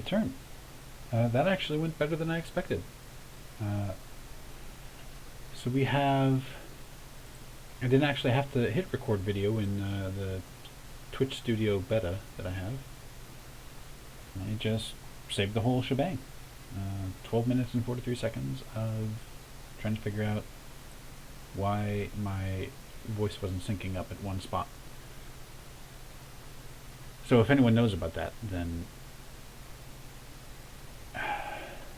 turn. That actually went better than I expected. So we have... I didn't actually have to hit record video in the Twitch Studio beta that I have. I just saved the whole shebang. 12 minutes and 43 seconds of trying to figure out why my voice wasn't syncing up at one spot. So if anyone knows about that, then...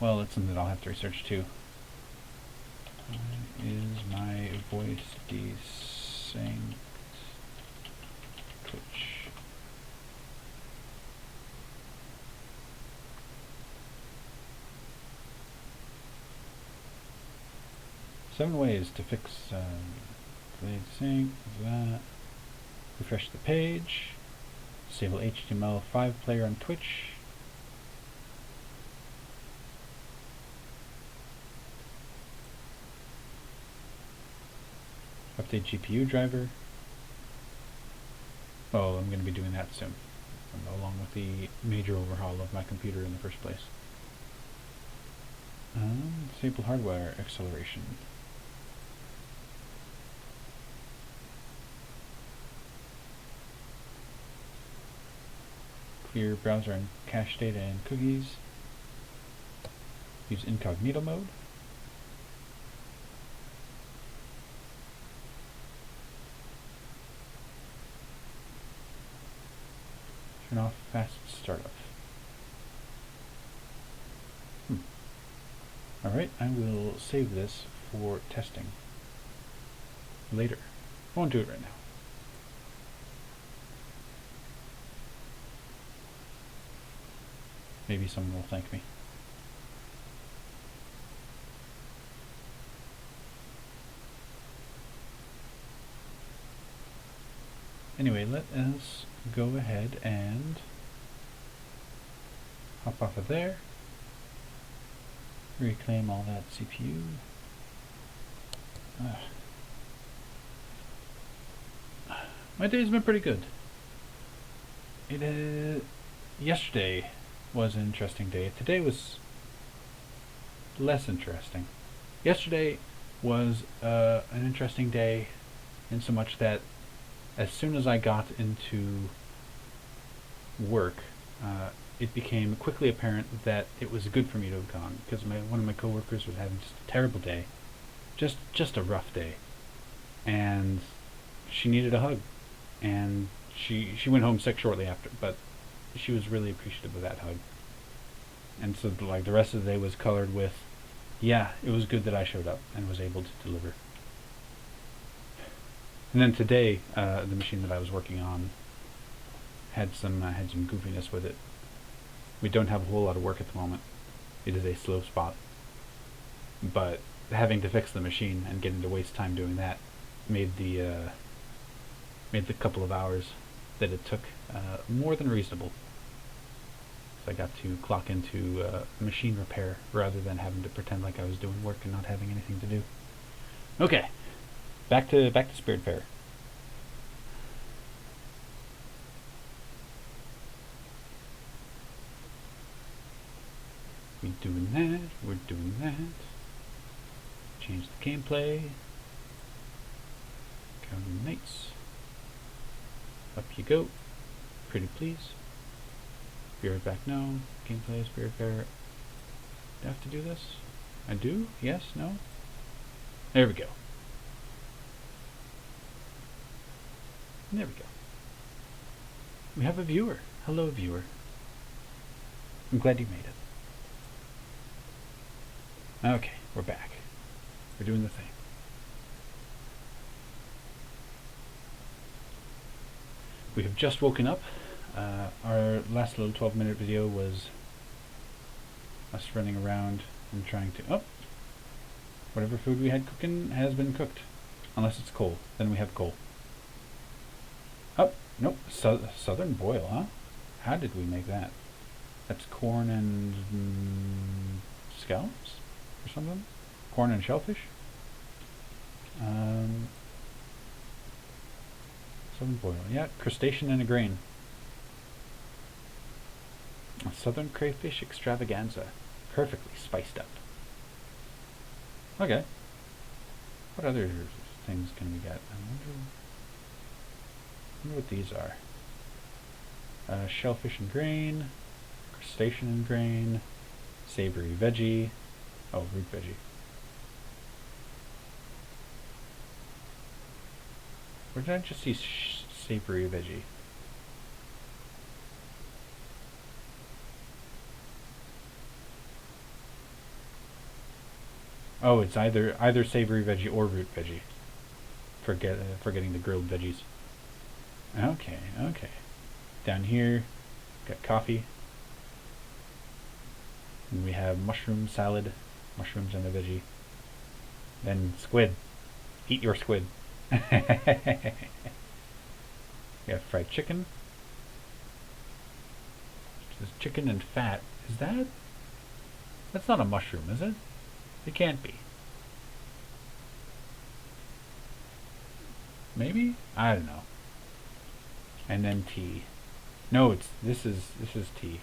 well, it's something that I'll have to research too. Is my voice desynced? Twitch. Seven ways to fix delayed sync. That. Refresh the page. Disable HTML5 player on Twitch. Update GPU driver. Oh, I'm going to be doing that soon, along with the major overhaul of my computer in the first place. Disable hardware acceleration. Clear browser and cache data and cookies. Use incognito mode. Turn off fast startup. Alright, I will save this for testing later. I won't do it right now. Maybe someone will thank me. Anyway, let us go ahead and hop off of there. Reclaim all that CPU. My day's been pretty good. Yesterday was an interesting day. Today was less interesting. Yesterday was an interesting day in so much that as soon as I got into work, it became quickly apparent that it was good for me to have gone, because one of my coworkers was having just a terrible day, just a rough day, and she needed a hug, and she went home sick shortly after, but she was really appreciative of that hug. And so like the rest of the day was colored with, yeah, it was good that I showed up and was able to deliver. And then today, the machine that I was working on had some goofiness with it. We don't have a whole lot of work at the moment. It is a slow spot. But having to fix the machine and getting to waste time doing that made the couple of hours that it took more than reasonable. So I got to clock into machine repair rather than having to pretend like I was doing work and not having anything to do. Okay. Back to Spiritfarer. We're doing that. Change the gameplay. Counting knights. Up you go. Pretty please. Be right back now. Gameplay, Spiritfarer. Do I have to do this? I do? Yes? No? There we go. There we go. We have a viewer. Hello, viewer. I'm glad you made it. Okay, we're back. We're doing the thing. We have just woken up. Our last little 12-minute video was us running around and trying to... Oh! Whatever food we had cooking has been cooked. Unless it's coal. Then we have coal. Oh, nope. Southern boil, huh? How did we make that? That's corn and scallops or something? Corn and shellfish? Southern boil. Yeah, crustacean and a grain. A southern crayfish extravaganza. Perfectly spiced up. Okay. What other things can we get? I wonder what these are. Shellfish and grain. Crustacean and grain. Savory veggie. Oh, root veggie. Where did I just see savory veggie? Oh, it's either savory veggie or root veggie. Forgetting the grilled veggies. Okay, okay. Down here, got coffee. And we have mushroom salad, mushrooms and a veggie. Then squid. Eat your squid. We have fried chicken. This chicken and fat. Is that? That's not a mushroom, is it? It can't be. Maybe? I don't know. And then tea. No, this is tea.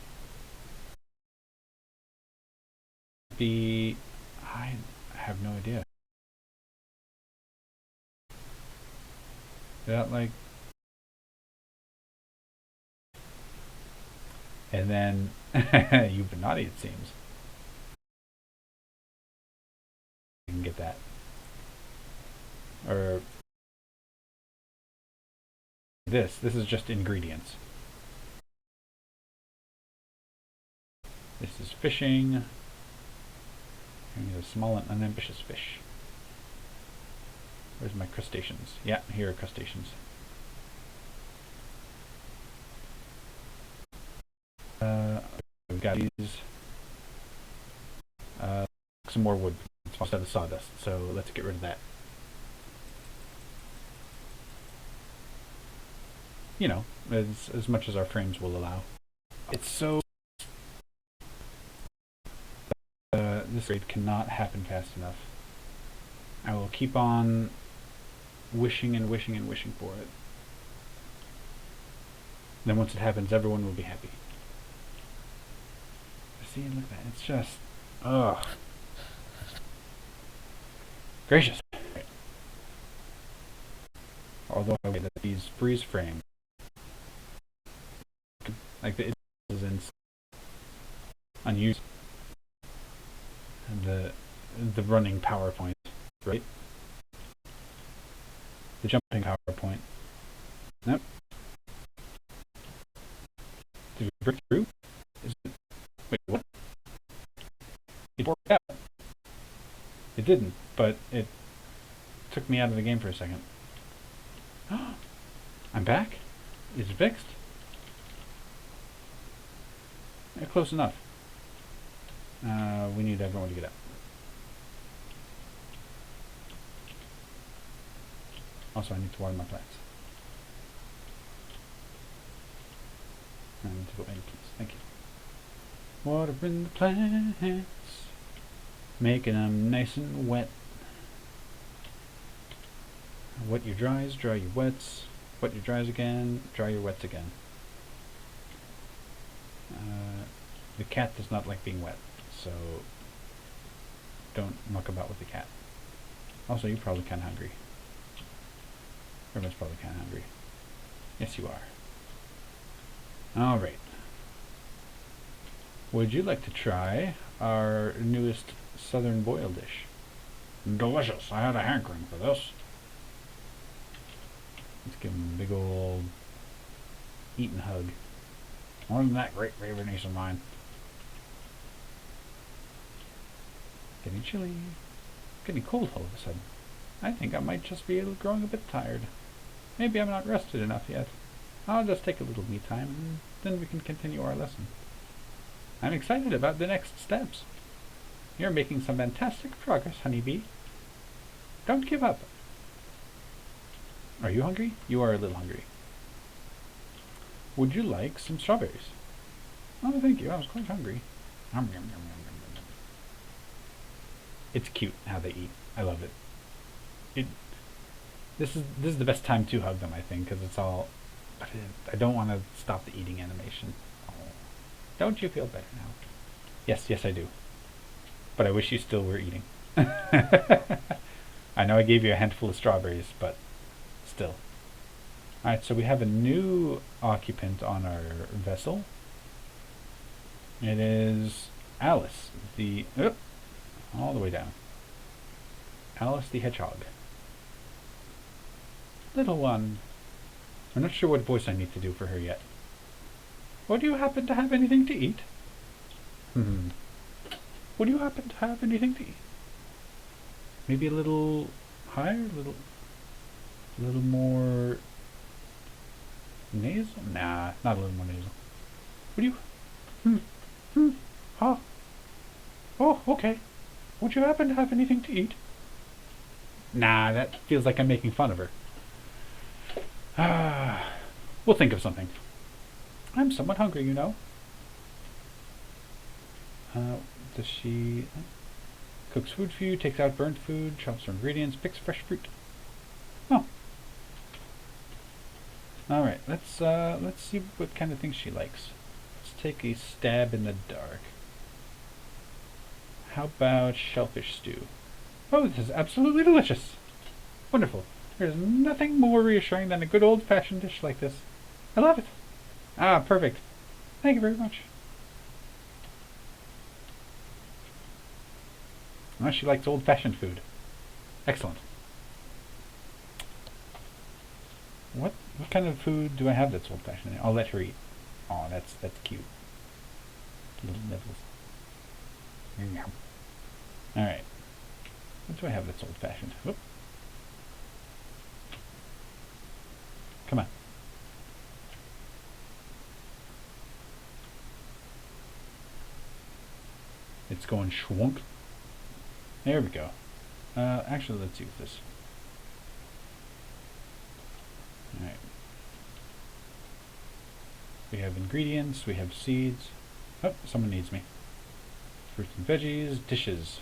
I have no idea. Is that like? And then you've been naughty, it seems. You can get that. Or this is just ingredients. This is fishing. Here's a small and unambitious fish. Where's my crustaceans? Yeah, here are crustaceans. We've got these. Some more wood. It's instead of sawdust, so let's get rid of that. You know, as much as our frames will allow. It's so... this raid cannot happen fast enough. I will keep on wishing and wishing and wishing for it. Then once it happens, everyone will be happy. See, look at that. It's just... ugh. Gracious. Although I that these freeze frames, like it is in unused, and the running PowerPoint, right? The jumping PowerPoint. Nope. Did we break through? Wait, what? It worked out. It didn't, but it took me out of the game for a second. I'm back? Is it fixed? Yeah, close enough. We need everyone to get up. Also, I need to water my plants. I need to go in, please. Thank you. Watering the plants, making them nice and wet. Wet your dries, dry your wets. Wet your dries again, dry your wets again. The cat does not like being wet, so don't muck about with the cat. Also, you're probably kind of hungry. Everyone's probably kind of hungry. Yes, you are. Alright. Would you like to try our newest southern boil dish? Delicious. I had a hankering for this. Let's give him a big old eating hug. Wasn't that great favorite niece of mine? Getting chilly. Getting cold all of a sudden. I think I might just be growing a bit tired. Maybe I'm not rested enough yet. I'll just take a little me time and then we can continue our lesson. I'm excited about the next steps. You're making some fantastic progress, honeybee. Don't give up. Are you hungry? You are a little hungry. Would you like some strawberries? Oh, thank you. I was quite hungry. It's cute how they eat. I love it. This is the best time to hug them, I think, because it's all. But I don't want to stop the eating animation. Oh. Don't you feel better now? Yes, yes I do. But I wish you still were eating. I know I gave you a handful of strawberries, but still. Alright, so we have a new occupant on our vessel. It is Alice, the... all the way down. Alice the Hedgehog. Little one. I'm not sure what voice I need to do for her yet. Would you happen to have anything to eat? Would you happen to have anything to eat? Maybe a little higher? A little more... nasal? Nah, not a little more nasal. Would you... Huh? Oh, okay. Would you happen to have anything to eat? Nah, that feels like I'm making fun of her. We'll think of something. I'm somewhat hungry, you know. Does she... cooks food for you, takes out burnt food, chops for ingredients, picks fresh fruit. Oh. Alright, let's see what kind of things she likes. Let's take a stab in the dark. How about shellfish stew? Oh, this is absolutely delicious. Wonderful. There's nothing more reassuring than a good old-fashioned dish like this. I love it. Ah, perfect. Thank you very much. Oh, she likes old-fashioned food. Excellent. What kind of food do I have that's old-fashioned? I'll let her eat. Oh, that's cute. Little nibbles. Alright. What do I have that's old-fashioned? Whoop. Come on. It's going schwunk. There we go. Actually, let's use this. Alright. We have ingredients, we have seeds. Oh, someone needs me. Fruits and veggies, dishes.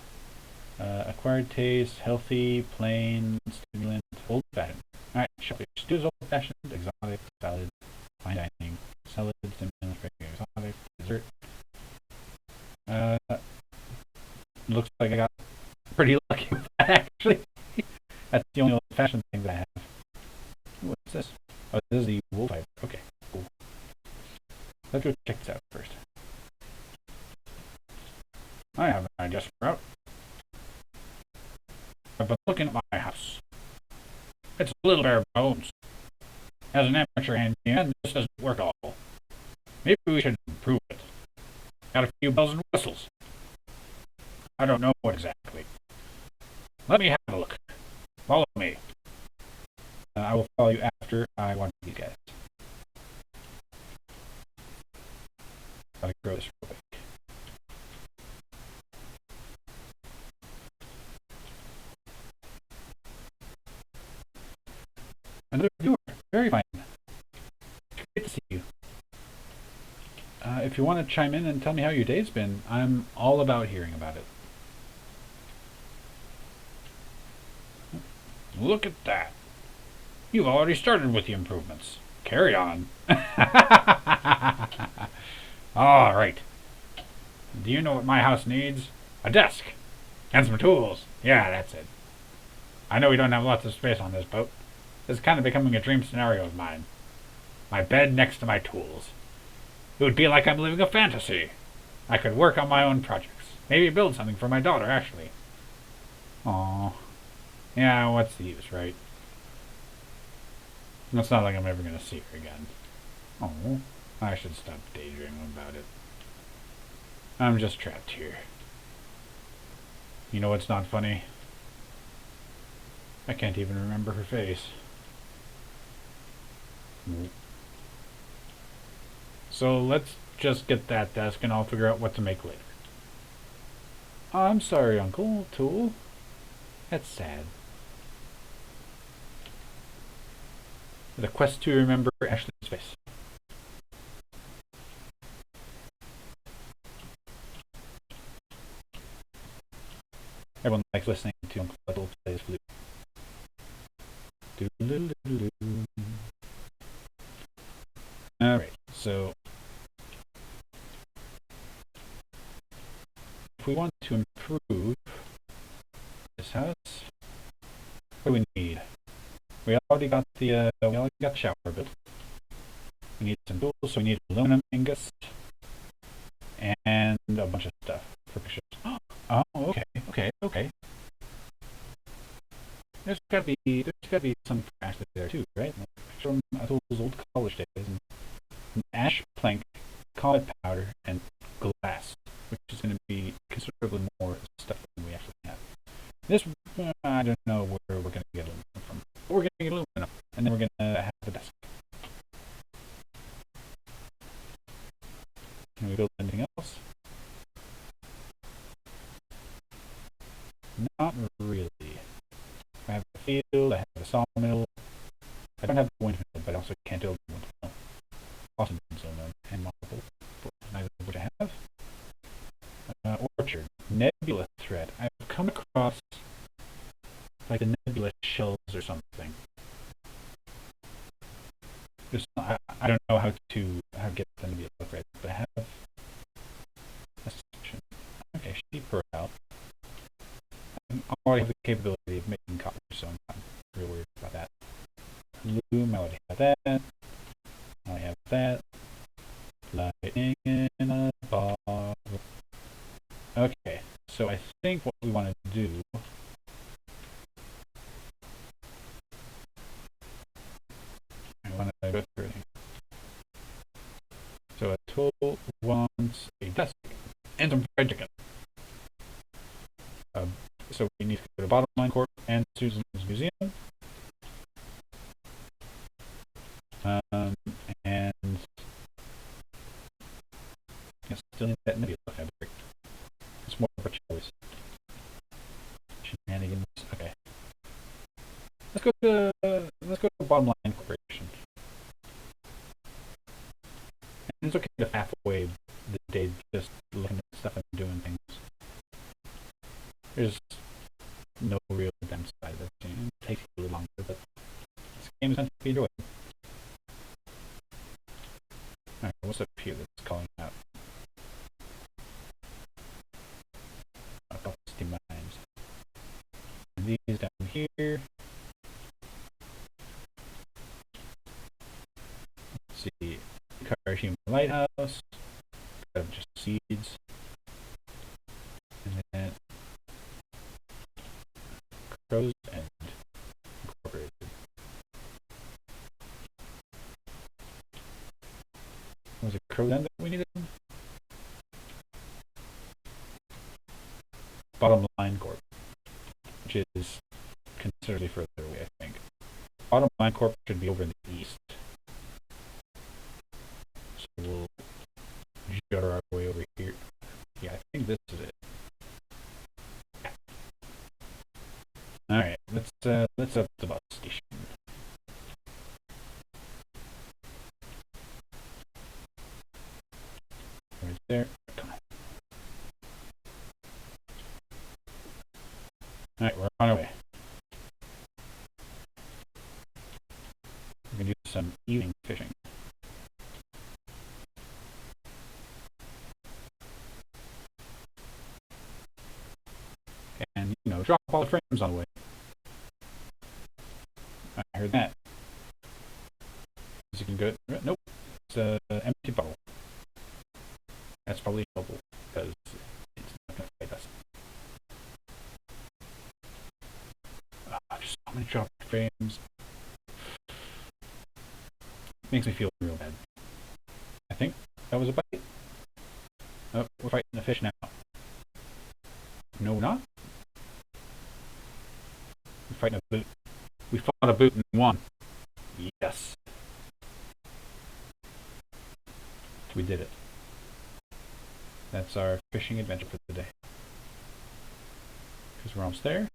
Acquired taste, healthy, plain, stimulant, old-fashioned. Alright, shellfish stew is old-fashioned, exotic, salad, fine dining, salad, stimulant, exotic, dessert. Looks like I got pretty lucky with that, actually. That's the only old-fashioned thing that I have. What's this? Oh, this is the wool fiber. Okay, cool. Let's go check this out first. I have an idea for out. I've been looking at my house. It's a little bare bones. As an amateur handyman, this doesn't work at all. Maybe we should improve it. Got a few bells and whistles. I don't know what exactly. Let me have a look. Follow me. I will follow you after I watch these guys. Gotta grow this real quick. Another viewer. Very fine. Great to see you. If you want to chime in and tell me how your day's been, I'm all about hearing about it. Look at that. You've already started with the improvements. Carry on. All right. Do you know what my house needs? A desk. And some tools. Yeah, that's it. I know we don't have lots of space on this boat. This is kind of becoming a dream scenario of mine. My bed next to my tools. It would be like I'm living a fantasy. I could work on my own projects. Maybe build something for my daughter, actually. Aww. Yeah, what's the use, right? It's not like I'm ever going to see her again. Oh, I should stop daydreaming about it. I'm just trapped here. You know what's not funny? I can't even remember her face. So let's just get that desk and I'll figure out what to make later. I'm sorry, Uncle Tool. That's sad. The quest to remember Ashley's face. Everyone likes listening to Uncle Tool play his flute. Alright, so if we want to improve this house, what do we need? We already got the shower built. We need some tools, so we need aluminum ingots and a bunch of stuff for pictures. Oh, okay. There's gotta be some trash there too, right? Like, from those old college days, and ash plank, carbon powder, and glass, which is going to be considerably more stuff than we actually have. This, I don't know where we're going to get aluminum from. But we're going to get aluminum, and then we're going to have a desk. Can we build anything else? Not really. I have a field, I have a sawmill. I don't have a windmill, but I also can't build a windmill. Also needs aluminum and multiple, neither of which I have. Orchard. Nebula thread. I've come across like the nebula shells or something. I don't know how to get the nebula thread, but I have a section. Okay, sheep are out. I already have the capability of making copper, so I'm not real worried about that. Loom, I already have that. I have that. Lightning in a bottle. Okay, so I think what we want to do I want to go through everything. So a tool wants a desk and some fried chicken. So we need to go to Bottom Line Corp and Susan's Museum. And I still need that nebula fabric. It's more of a choice. Shenanigans. Okay. Let's go to Bottom Line Corporation. And it's okay to halfway the day just looking at stuff and doing things. There's no real downside of this game. It takes a little longer, but this game is meant to be enjoyed. Alright, what's up here that's calling out? Steam mines. And these down here. Let's see. Karashima Lighthouse. Got just seeds. And then Crow's End Incorporated. Was it Crow's End that we needed? Bottom Line Corp, which is considerably further away, I think. Bottom Line Corp should be over in the east. So we'll judder our way over here. Yeah, I think this is it. Alright, let's up the bus station. Right there. Come on. Alright, we're on our way. We're gonna do some evening fishing. And, drop all the frames on the way. I heard that. You can go. Nope. It's an empty bottle. That's probably helpful because it's not going to fight us. Just so many dropped frames. Makes me feel real bad. I think that was a bite. Oh, we're fighting the fish now. No, we're not. We're fighting a boot. We fought a boot and won. Yes. We did it. That's our fishing adventure for the day. Because we're almost there.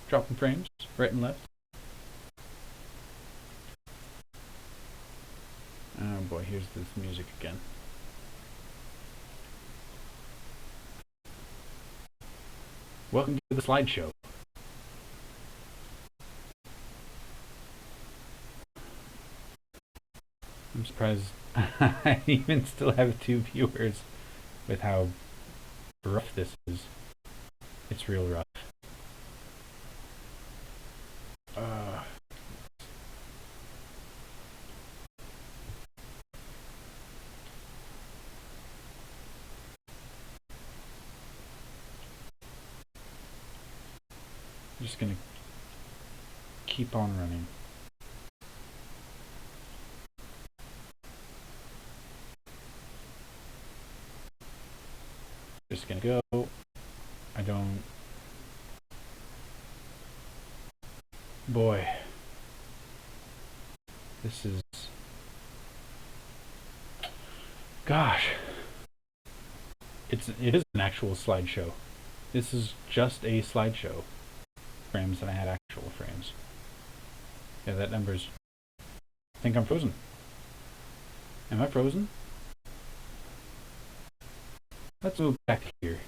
Dropping frames right and left. Oh boy, here's this music again. Welcome to the slideshow. I'm surprised I even still have 2 viewers with how rough this is. It's real rough. I'm just gonna keep on running. Just gonna go. I don't. Boy. This is. Gosh. It is an actual slideshow. This is just a slideshow. Frames and I had actual frames. Yeah, that number's. I think I'm frozen. Am I frozen? Let's move back here.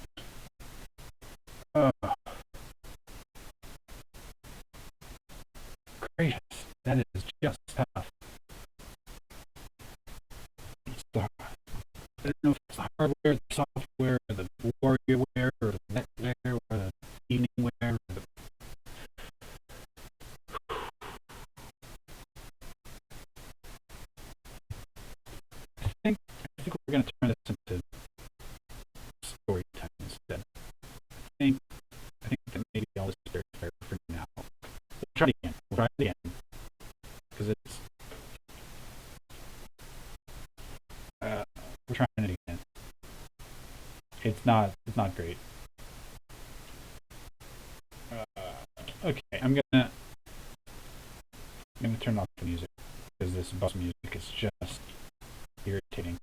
Gracious, that is just tough. I don't know if it's the hardware, the software, or the WarriorWare, or the NetWare, or the EveningWare, or the... I think we're going to turn this into story time instead. I think that maybe I'll just spare for now. We'll try it again. Because it's... we're trying it again. It's not great. Okay, I'm gonna turn off the music because this bus music is just irritating.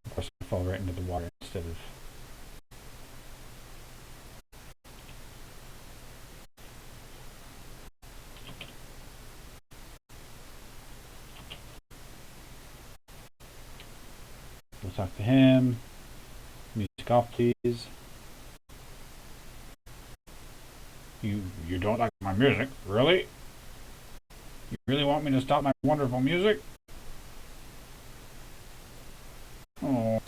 Of course, I fall right into the water instead of. We'll talk to him. Music off, please. You don't like my music, really? You really want me to stop my wonderful music? Oh.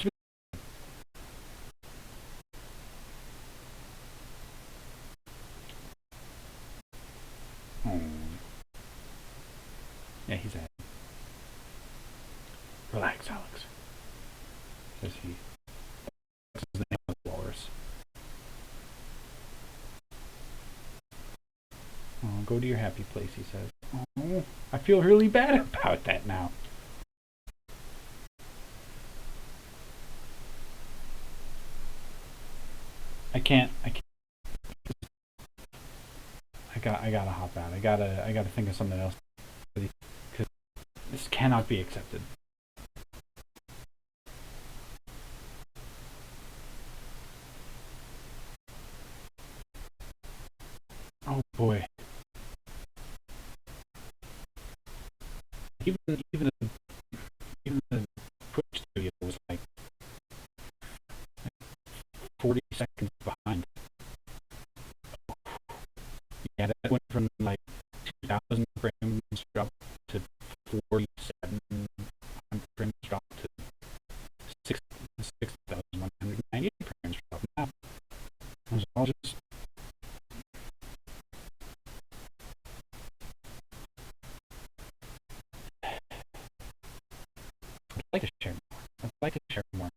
Oh. Yeah, he's at. Relax, Alex. Says he. This is the name of the walrus. Oh, go to your happy place, he says. Oh, I feel really bad about that now. I can't. I gotta hop out. I gotta think of something else. Because this cannot be accepted. Oh boy. Even the Twitch studio was like 40 seconds behind. Yeah, that went from like 2,000 frames drop to 4,700 frames drop to 6,198 frames drop. Now, it was all just. I'd like to share more.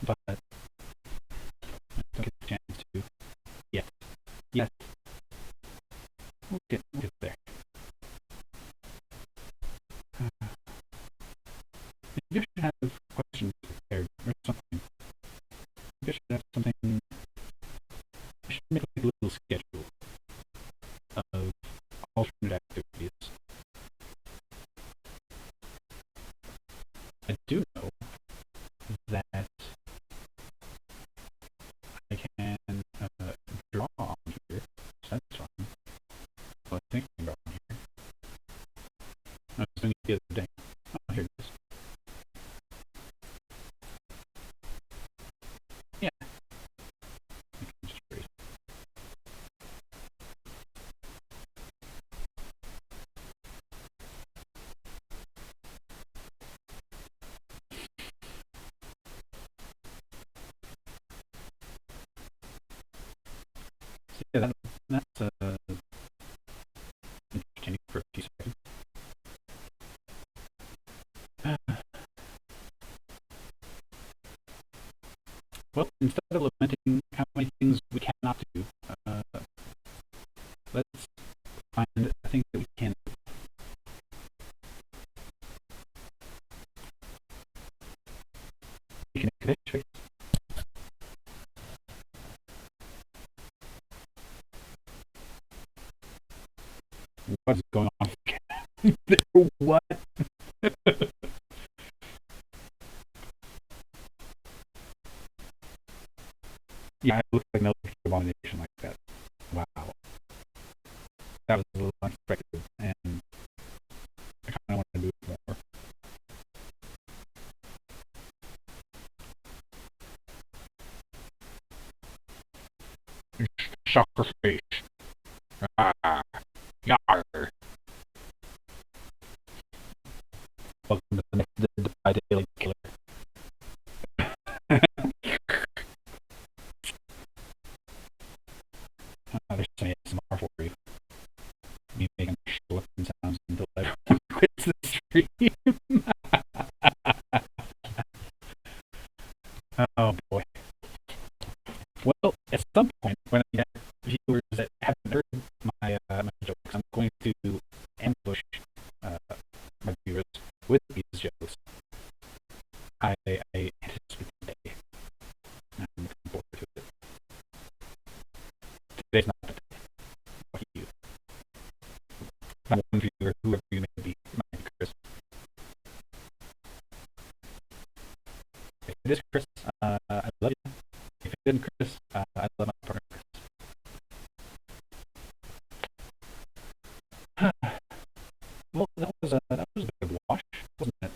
But I don't get the chance to yet. Yes. We'll get there. Maybe I should have questions prepared or something. Maybe I should have something. I should make like a little schedule of alternate activities. I do know that I can draw on here, so that's fine. Well, I think I can draw on here. I was doing it the other day. Oh, here it is. Yeah. That's interesting for a few seconds. Well, instead of lamenting how many things we cannot do, let's find a thing that we can do. We can make a choice. What is going on? What? Yeah, I look like no abomination like that. Wow. That was a little unexpected, and I kind of want to do it more. Shocker face. Ah, yar. Welcome to the next Divide Daily Killer. There's some ASMR for you. Me making flipping sounds until everyone quits the stream. Oh boy. Well, at some point, when I get viewers that haven't heard my jokes, I'm going to ambush my viewers with these jokes. I anticipate the day. I'm looking forward to it. Today's not the day. Fuck you. Not one viewer, whoever you may be, my Chris. If it is Chris, I love you. If it isn't Chris, I love my partner Chris. Well, that was a good wash, wasn't it?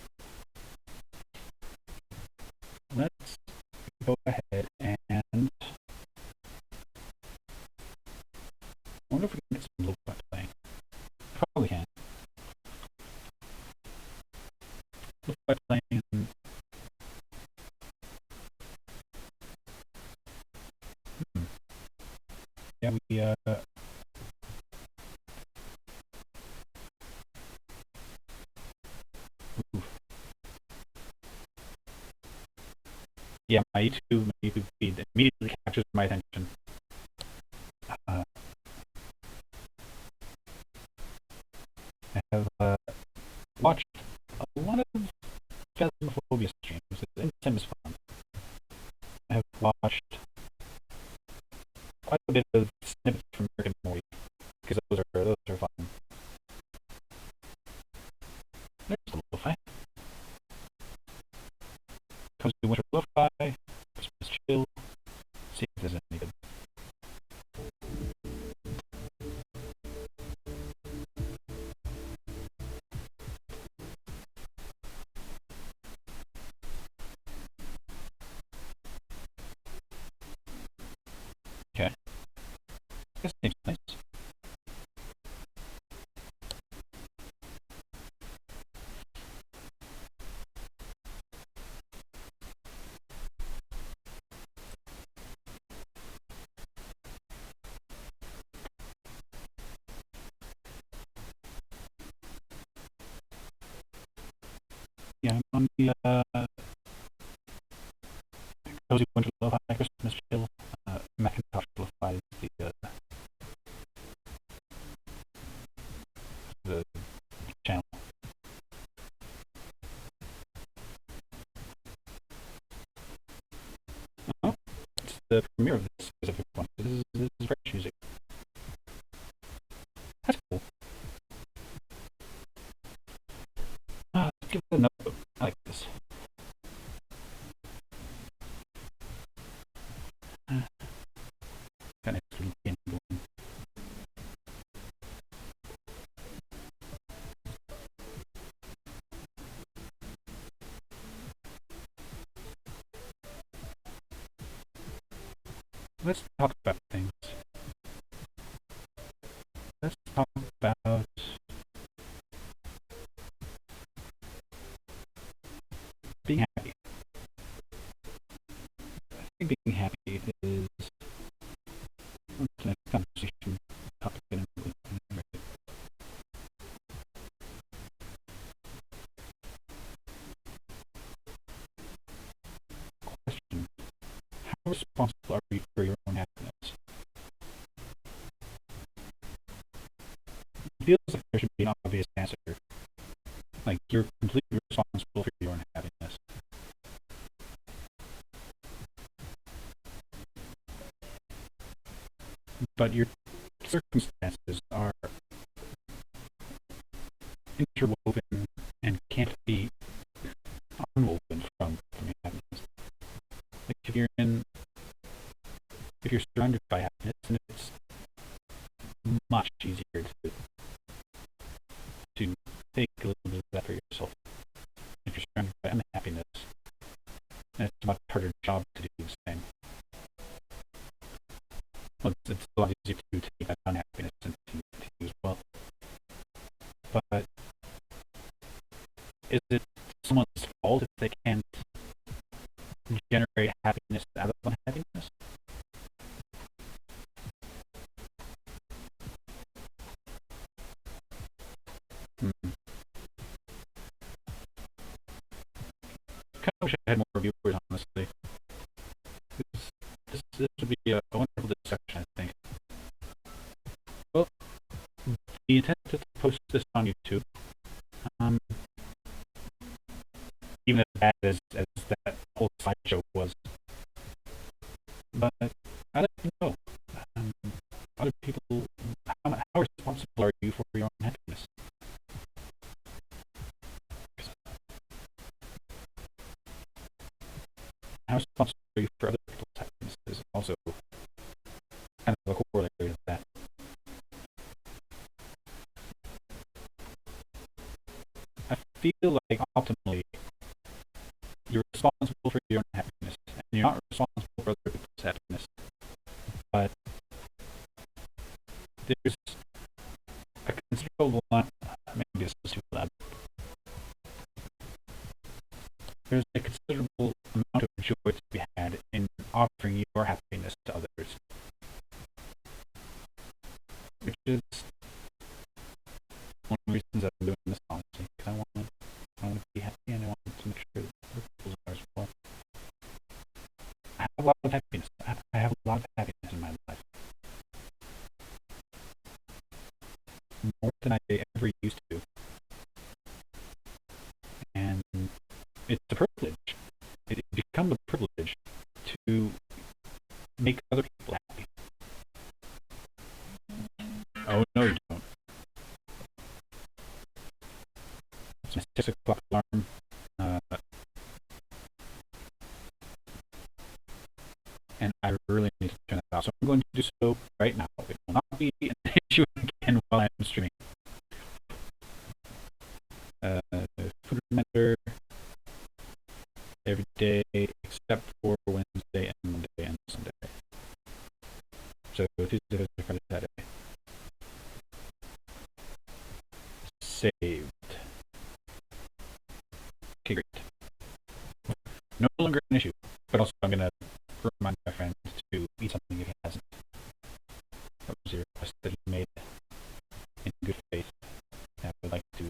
Let's go ahead and I wonder if we can get some lo-fi playing. Probably can. Lo-fi playing. Yeah, we ooh. Yeah, my YouTube feed immediately captures my attention. I have watched a lot of Phasmophobia streams. Tim is fun. I have watched quite a bit of snippets from Rick and Morty because those are fun. There's some lo-fi. Comes to winter lo-fi, Christmas chill. See if there's any good. Okay. This seems nice. Yeah, I'm on the Cozy Winter Lo-Fi Christmas Chill. Macintosh Lo-Fi is the channel. Oh, it's the premiere of this specific one. This is French music. That's cool. Let's give it a notebook. I like this. Got a nice little pin going. Let's talk about things. Let's talk about being happy. I think being happy is the next conversation how responsible are you for your own happiness? It feels like there should be an obvious answer. Like, you're completely responsible for your own happiness. But your circumstances are interwoven and can't be unwoven from your happiness. Like, if you're surrounded by happiness, then it's much easier to take a little bit of that for yourself. If you're surrounded by unhappiness, then it's a much harder job to do the same. Well, it's a lot easier to take that unhappiness and to use well. But is it someone's fault if they can't generate happiness out of unhappiness? I kind of wish I had more viewers, honestly. This would be a wonderful discussion, I think. Well, the intent is to post this on YouTube. Even as bad as that whole slideshow was. But I'd like to know, other people, how responsible are you for your own happiness? How responsible are you for other people's happiness is also kind of a corollary to that. I feel like ultimately you're responsible for your own happiness, and you're not responsible for other people's happiness. But there's a considerable amount, maybe this is too loud. There's a considerable amount of joy to be had in offering your happiness to others, which is one of the reasons I'm doing this, honestly, because I want to be happy and I want to make sure that other people are as well. I have a lot of happiness. I have a lot of happiness in my life, more than I ever used to, and it's a privilege. It becomes a privilege to make other people happy. Oh, no, you don't. It's my 6 o'clock alarm. And I really need to turn that off. So I'm going to do so right now. It will not be an issue again while I'm streaming. Food reminder every day except for Wednesday and Monday and Sunday. So Tuesday, Thursday, Friday, Saturday. Saved. Okay, great. No longer an issue, but also I'm going to remind my friend to eat something if he hasn't. That was a request that he made in good faith. I would like to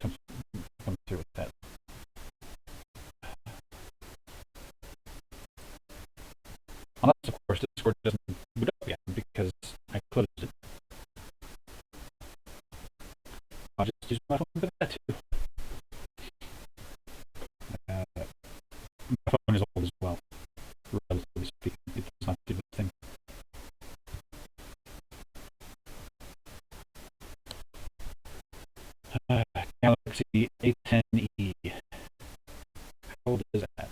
come through with that. Unless, of course, Discord doesn't boot up yet because I closed it. I'll just use my phone for that too. My phone is old as well, relatively speaking. It does not do the thing. Galaxy A10e. How old is that?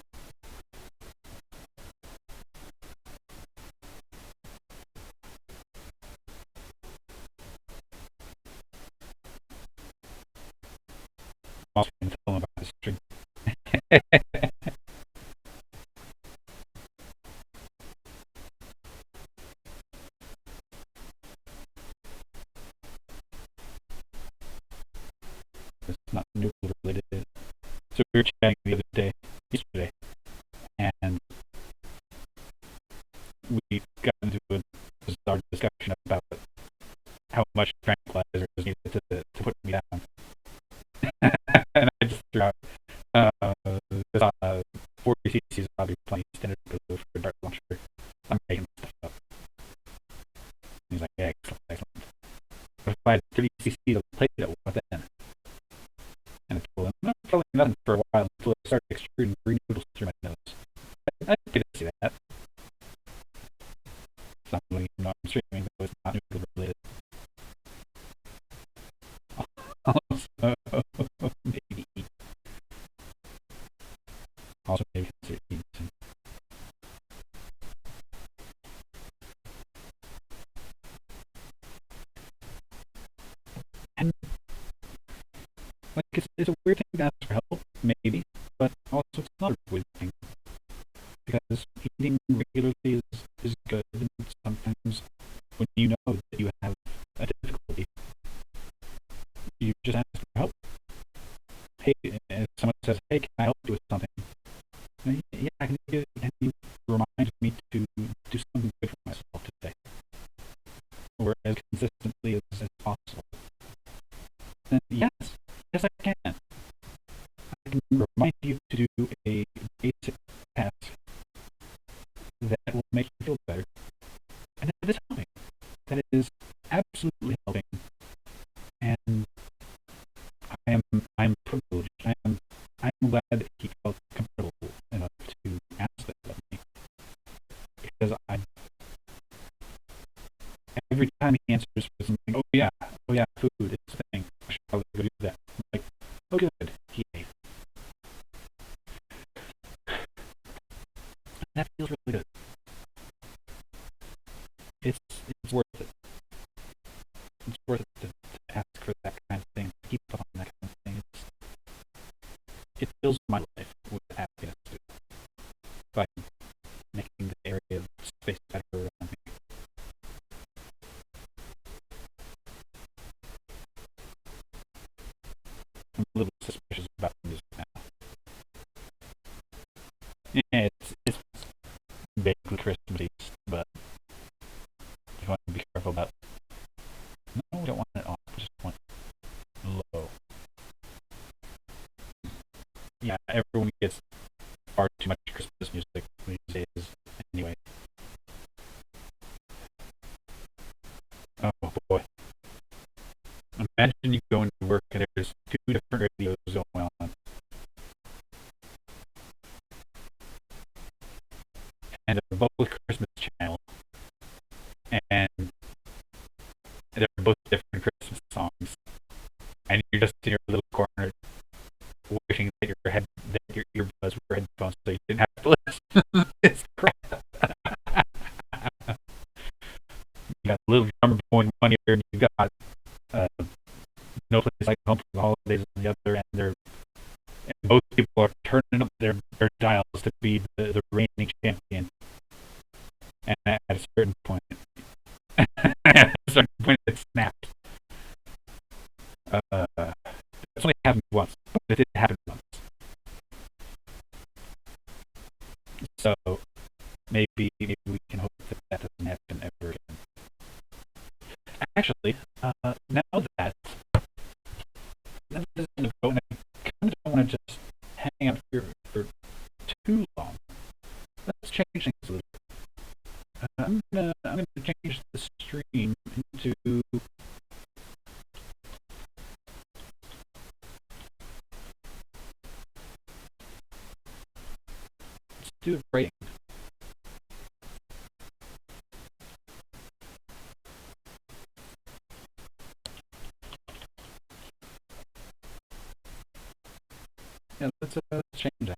I'm also going to tell him about this stream. It's not nuclear related. So we were chatting the other day, yesterday, and we got into a bizarre discussion about how much tranquilizer is needed to put me down. And I just threw out this 40cc is probably plenty standard for a dart launcher. I'm making stuff up. And he's like, yeah, excellent, excellent. But if I had 30cc to play it, what then? And I told him, no, probably nothing for a while until I started extruding green noodles through my nose. I could see that. It's not really, I'm streaming, though it's not noodle related. Also, maybe. Also, maybe consider eating some. And, like, it's a weird thing to ask for help, maybe, but also it's not a weird thing. Because eating regularly is good, and sometimes when you know that you have a difficulty, you just ask for help. Hey, if someone says, hey, can I help you with something? Yeah, can you remind me to do something good for myself today? Or as consistently as possible. Then yes, I can. I can remind you to do a basic task that will make you feel better. And that is helping. That is absolutely helping. And I'm privileged. I'm glad that he felt comfortable enough to ask that of me. Because every time he answers with something, oh yeah, food, it's a thing. I should probably go do that. I'm like, oh good, he ate. And that feels really good. It's worth it. It's worth it to ask for that kind of thing, to keep up on that kind of thing. It fills my life with happiness by making the area of space better around me. I'm a little suspicious about the music now. Yeah, it's vaguely Christmassy, but you want to be careful about. No, we don't want it on. We just want it low. Yeah, everyone gets far too much Christmas music these days. Anyway. Oh boy. Imagine you go into work and there's 2 different radios going on. And they're both Christmas channel. And they're both different Christmas songs. And you're just in your little corner wishing that your earbuds were headphones so you didn't have to listen. It's crap. You got a little drummer boy in one ear and you got No Place Like Home for the Holidays on the other end. And both people are turning up their dials to be the reigning champion. And at a certain point, it snapped. It's only happened once, but it did happen once. So maybe we can hope that doesn't happen ever again. Actually, now that is going to go, and I kind of don't want to just hang out here for too long. Let's change things a little bit. I'm gonna change the stream into let's do a rating. Yeah, let's change that.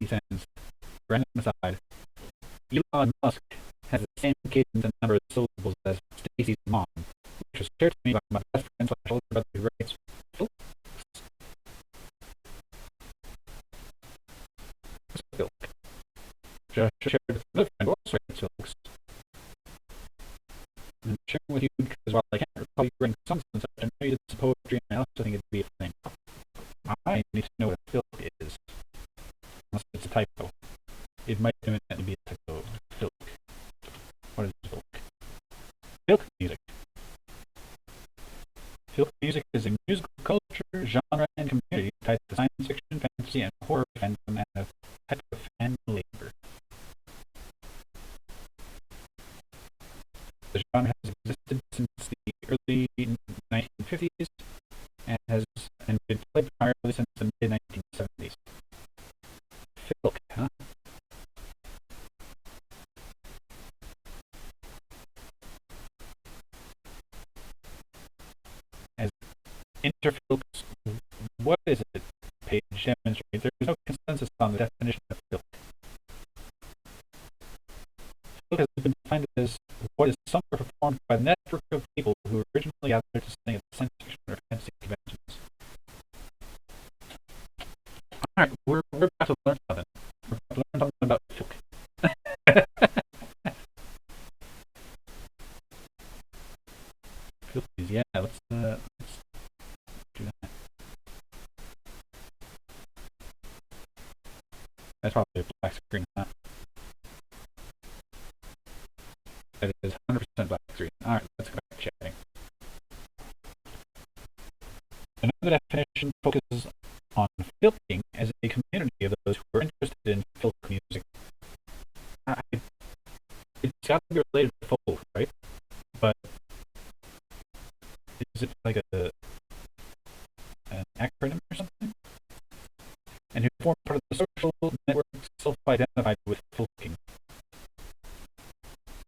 He sends random aside. Elon Musk has the same cadence and number of syllables as Stacy's mom, which was shared to me by my best friend / older brother who writes Phil. Shared with another friend who also writes Phil. I'm sharing with you because while I can't recall you writing songs and such, I know you did some poetry and I also think it'd be a thing. I need to know what a filk is. Unless it's a typo. It might be to go. Filk. What is filk? Filk music. Filk music is a musical culture, genre, and community tied to science fiction, fantasy, and horror fandom, and a type of fan labor. The genre has existed since the early 1950s and has been played primarily since the mid 1970s. Filk, huh? As Interfilks, what is it? Page demonstrates there is no consensus on the definition of filk. Filk has been defined as what is sung or performed by a network of people who originally gathered to sing at science fiction or fantasy conventions. Alright, we're about to learn something. We're about to learn something about filk. Filkies, yeah, let's do that. That's probably a black screen, huh? That is 100% black screen. Alright, let's go back to chatting. Another definition focuses on filking as a community of those who are interested in filk music. It's got to be related to folk, right? But is it like an acronym or something? And who form part of the social network self-identified with filking.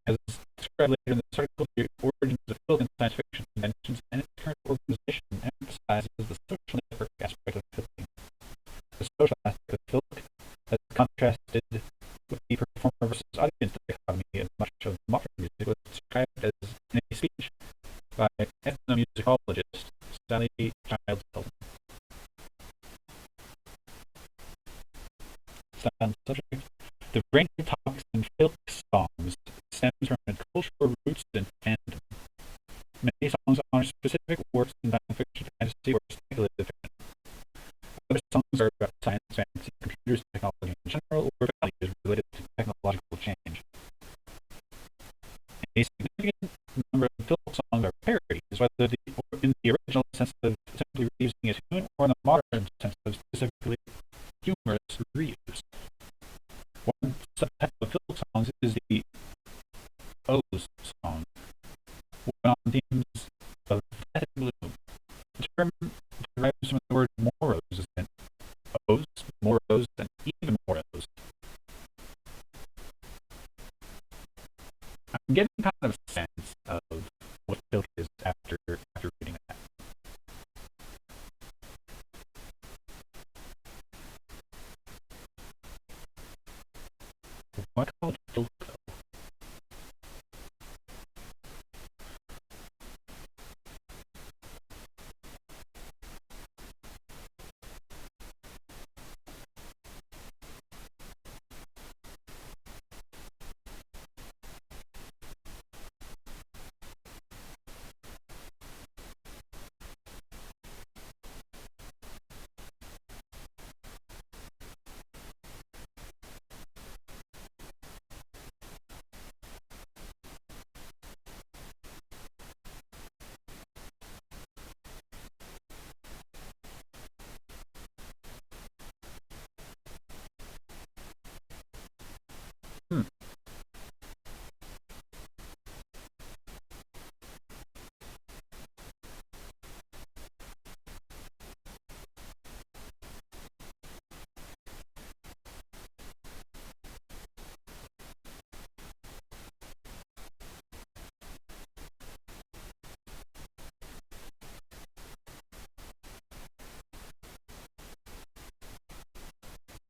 As described later in this article, the origins of filk in science fiction conventions and its current organization emphasizes the social network aspect of filking. The social aspect of filk, as contrasted with the performer versus audience dichotomy in much of modern music, was described as in a speech by ethnomusicologist Sally Childs Hilton. Style subject. The range of topics in filk songs stems from its cultural roots and fandom. Many songs honor specific works in science fiction, fantasy, or speculative fiction. Other songs are about science, fantasy, computers, technology in general, or values related to technological change. A significant number of filk songs are parodies, whether in the original sense of simply reusing a tune, or in the modern sense of specifically humorous reuse. One subtype of filk songs is the O's song, one on themes of death and gloom. The term derives from the word moros, and O's, moros, and even moros. I'm getting kind of a sense of what filk is after reading that. Why call it filk, though?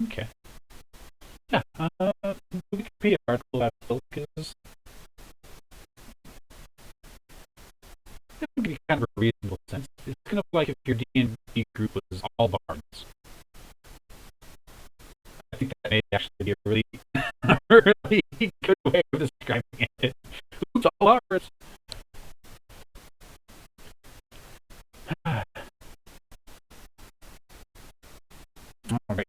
Okay. Yeah, the Wikipedia article about filk is it would be kind of a reasonable sense. It's kind of like if your D&D group was all bards. I think that may actually be a really, really good way of describing it. Oops, all bards. Alright.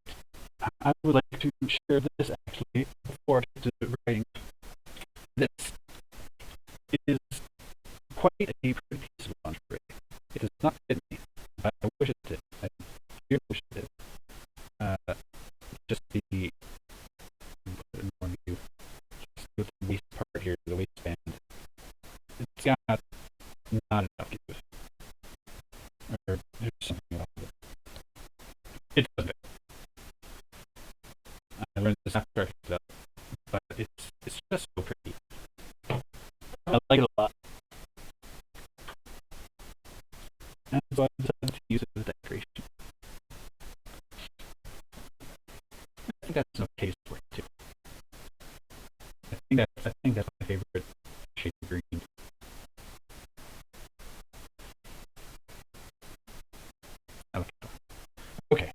I would like to share this actually before I get to writing this is quite a pretty piece of lingerie. It does not fit me. I wish it did. I really wish it did. Just the put it in more view. Just with the waist part here, the waistband. It's got not enough give. Or there's something about it. It doesn't fit. I learned this after I picked it up, but it's just so pretty. I like it a lot. And so I decided to use it as a decoration. I think that's an okay sport too. I think that's my favorite shade of green. Okay.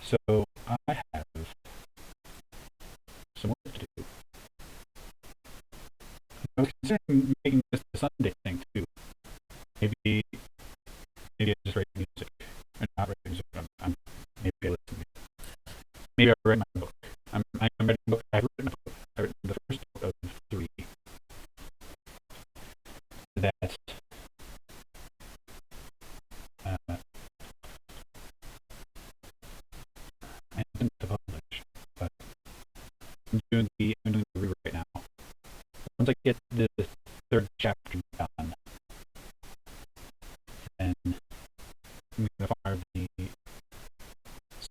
So I have some work to do. I was considering making this a Sunday thing too. Maybe I just write music, or not write music. Maybe I listen to music. Maybe I write my book. I'm writing a book. I've written a book. I've written the first book of 3 that I intend to publish, but I'm doing the rewrite now. Once I get the 3rd chapter done, then I'm going to fire the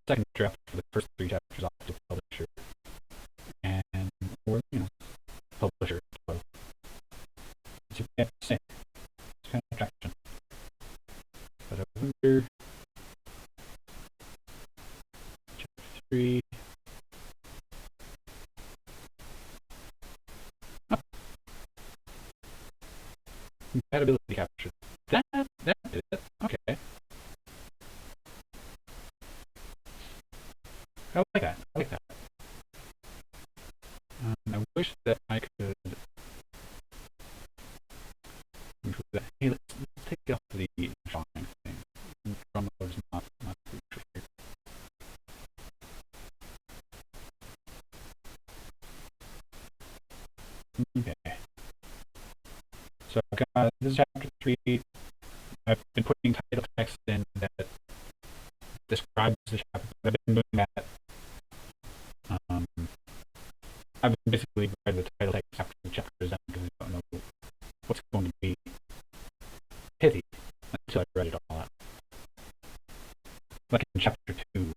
2nd draft for the first 3 chapters off to the publisher, and or publisher. So see what they have to say. It's kind of attraction. But I wonder. Chapter 3. Oh. Compatibility capture. That did it. Okay. I like that. I like that. I wish that I could improve that. Hey, let's take it off the drawing thing. Drum mode is not crucial here. Okay. So I've got this is chapter 3. I've been putting title text in that describes the chapter. I've been doing that. I've been basically writing the title text after the chapter is done because I don't know what's going to be pithy until I read it all out. Like in chapter 2,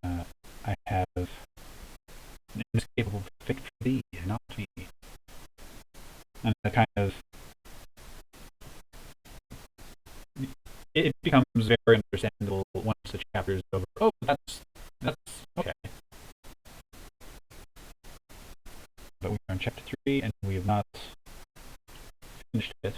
I have an inescapable fate for thee, not me. And that kind of it becomes very understandable once the chapter is over. Oh, that's okay. But we are in chapter 3 and we have not finished it.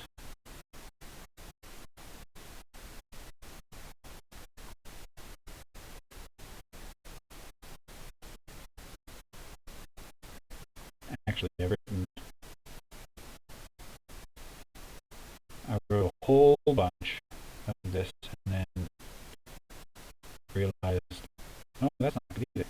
Actually, I wrote a whole bunch of this and then realized, oh, that's not good either.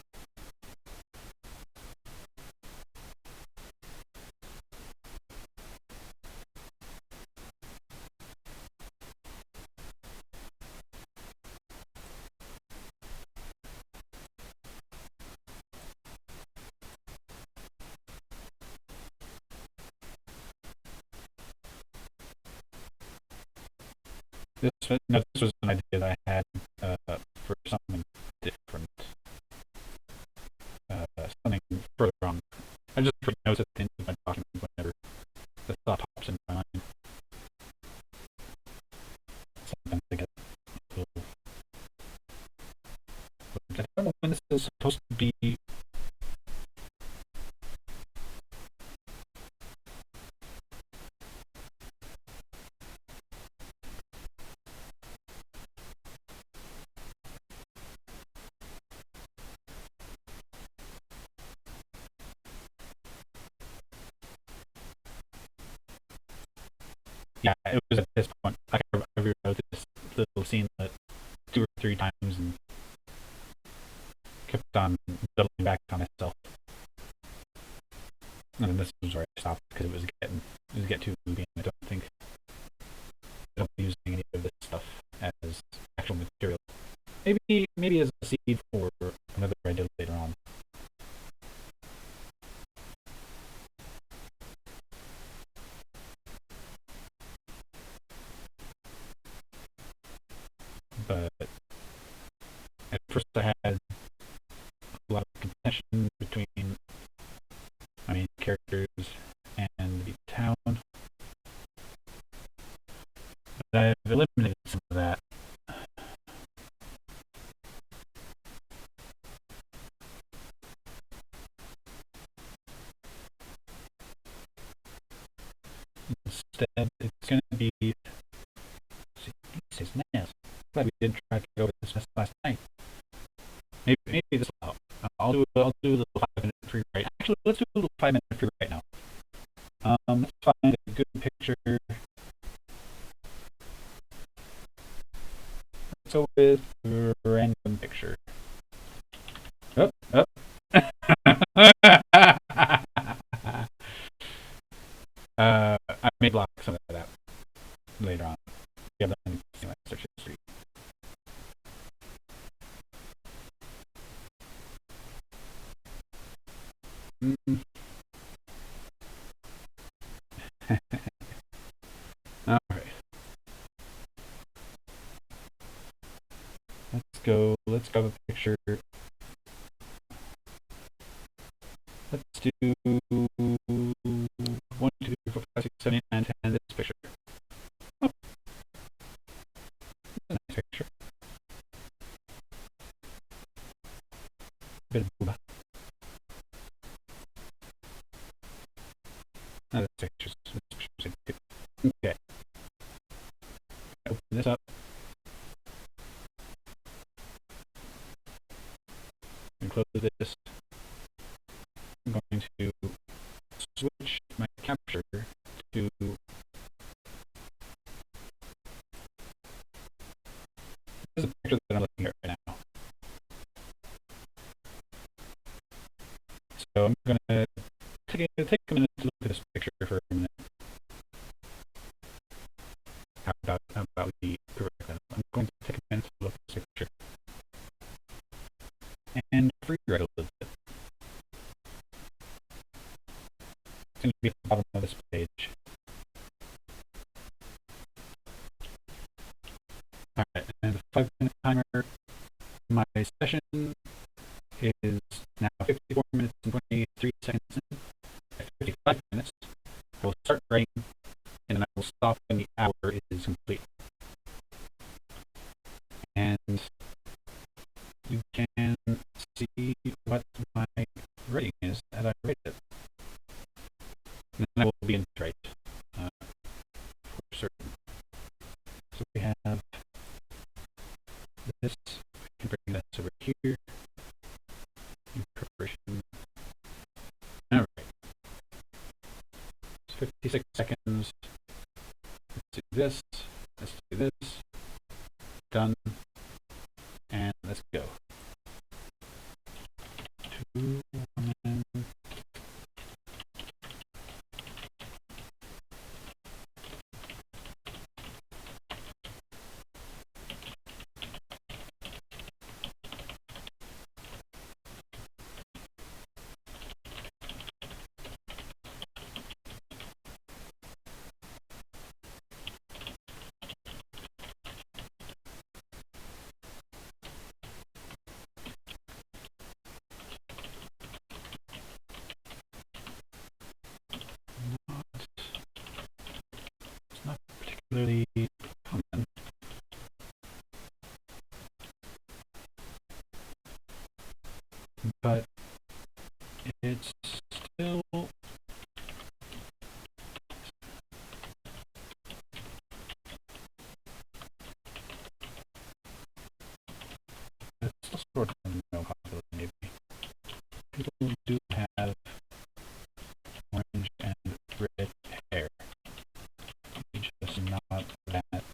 This was an idea that I had for something different, something further on. I just put notes at the end of my document whenever the thought pops into my mind. Sometimes I get a little. I don't know when this is supposed to be. Yeah, it was at this point. I rewrote this little scene that 2 or 3 times and kept on doubling back on myself. And this was where I stopped because it was getting too goofy, and I don't think I'll be using any of this stuff as actual material. Maybe as a seed for another idea later on. But at first I had a lot of contention between my main characters and the town. But I've eliminated some of that. Instead, it's going to be. See, these nails. Glad we didn't try to get over this mess last night. Maybe this will help. I'll do a little 5-minute free write. Actually, let's do a little 5-minute free write now. Let's find a good picture. Let's go with a random picture. Up. I may block some of that later on. Yeah, then see my search history. All right. Let's go with a picture. Let's do 1, 2, 3, 4, 5, 6, 7, 8, 9, 10. This picture. Oh, that's a nice picture. A bit of booba. Oh, this picture's good. Okay. Open this up. And close this. I'm going to switch my capture to this is a picture that I'm looking at right now. So I'm going to take a minute to look at this picture for a minute. How about the curriculum? I'm going to take a minute to look at this picture and free write a little bit. It's going to be at the bottom of this page. Alright, and the 5-minute timer. My session is now 54 minutes and 23 seconds in. At 55 minutes, I will start writing, and then I will stop when the hour is complete. And you can see what my rating is as I write it. And then I will begin to write for certain. So we have this. We can bring this over here in preparation. All right. It's 56 seconds. Let's do this. Let's do this. Done. And let's go. 2, 1. Not particularly common. But it's still sort of no possibility maybe. People do have orange and red hair. Just not that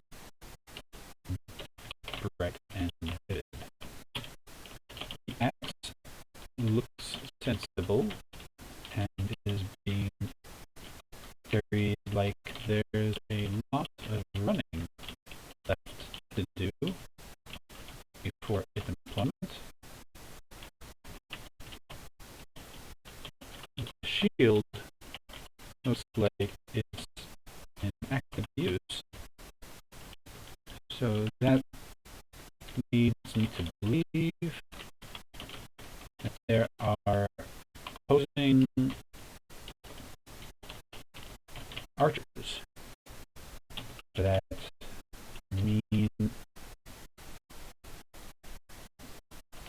bright and vivid. The axe looks sensible and is being shield looks like it's in active use. So that leads me to believe that there are opposing archers that mean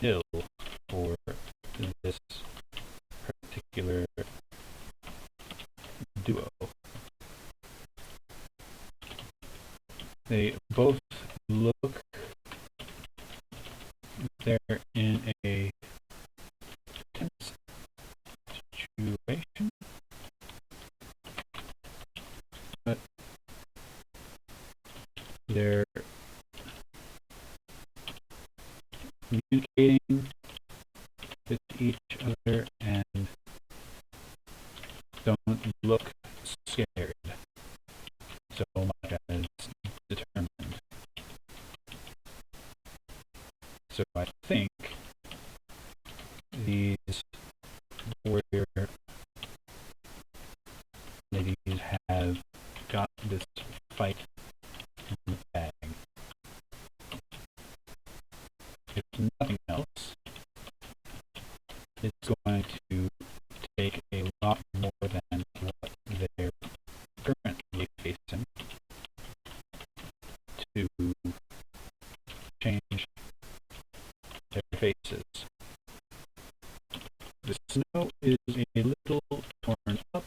ill for this particular duo. They both look they're in a tense situation, but they're communicating with each other and don't look scared so much as determined. So I think these warrior ladies have got this fight in the bag. If nothing else, it's going to take a lot more than what they're currently facing to change their faces. The snow is a little torn up,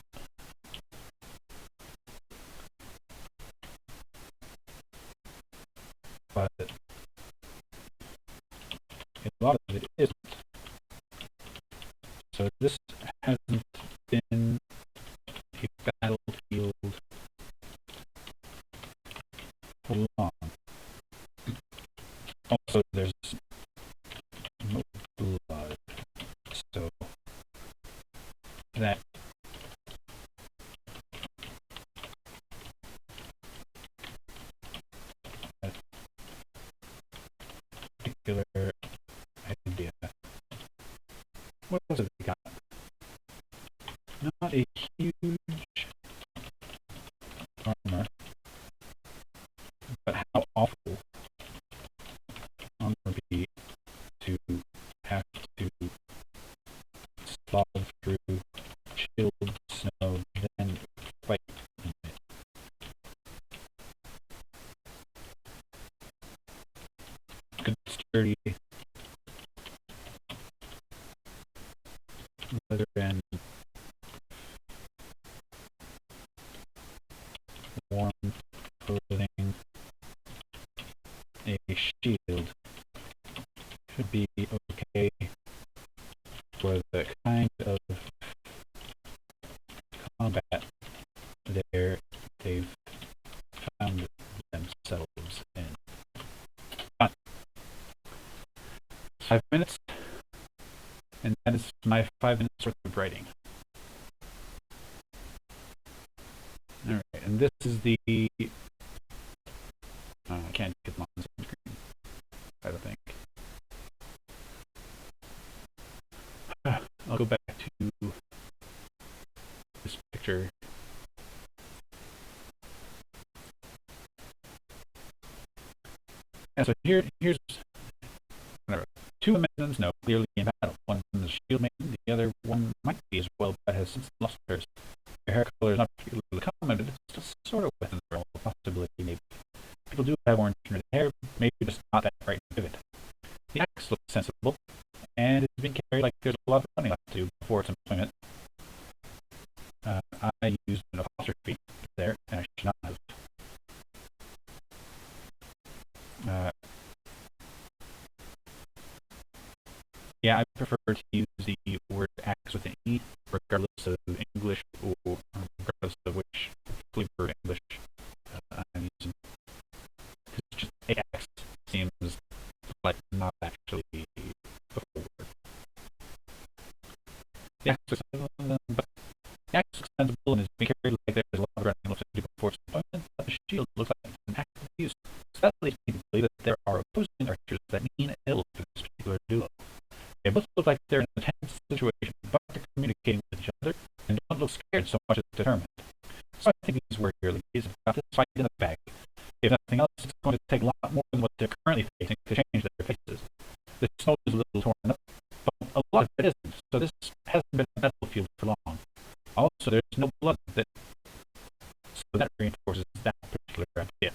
but a lot of it isn't. So this hasn't been a battlefield for long. Also, there's no blood, so that particular idea. What else have we got? Not a huge armor, but how awful armor would be to have to slog through chilled snow, then fight in it. Good sturdy leather and warm clothing, a shield should be okay for the kind of combat they've found themselves in. 5 minutes, and that is my 5 minutes worth of writing. Alright, and this is the I can't get them on the same screen, I don't think. I'll go back to this picture. And so here's whatever. Two women in the snow, clearly in battle. One is a shield maiden, the other one might be as well, but has since lost hers. Her hair color is not particularly common, but it's still sort of within the realm of possibility, maybe. People do have orange red hair, maybe just not that bright and vivid. The axe looks sensible, and it's being carried like there's a lot of money left to before its employment. I used an apostrophe there, and I should not have. Yeah, I prefer to use the word axe with an E, regardless of English or regardless of which flavor of English I'm using. Because just axe seems like not actually a full word. The axe looks sensible, but the axe looks sensible and is being carried like there's a lot of ground left to do before its employment, but the shield looks like it's an active use. So that leads me to believe that there are opposing archers that mean ill for this particular duo. They both look like they're in a tense situation, but they're communicating with each other and scared so much it's determined. So I think these warrior ladies have got this fight in the bag. If nothing else, it's going to take a lot more than what they're currently facing to change their faces. The snow is a little torn up, but a lot of it isn't, so this hasn't been a battlefield for long. Also, there's no blood that, so that reinforces that particular idea.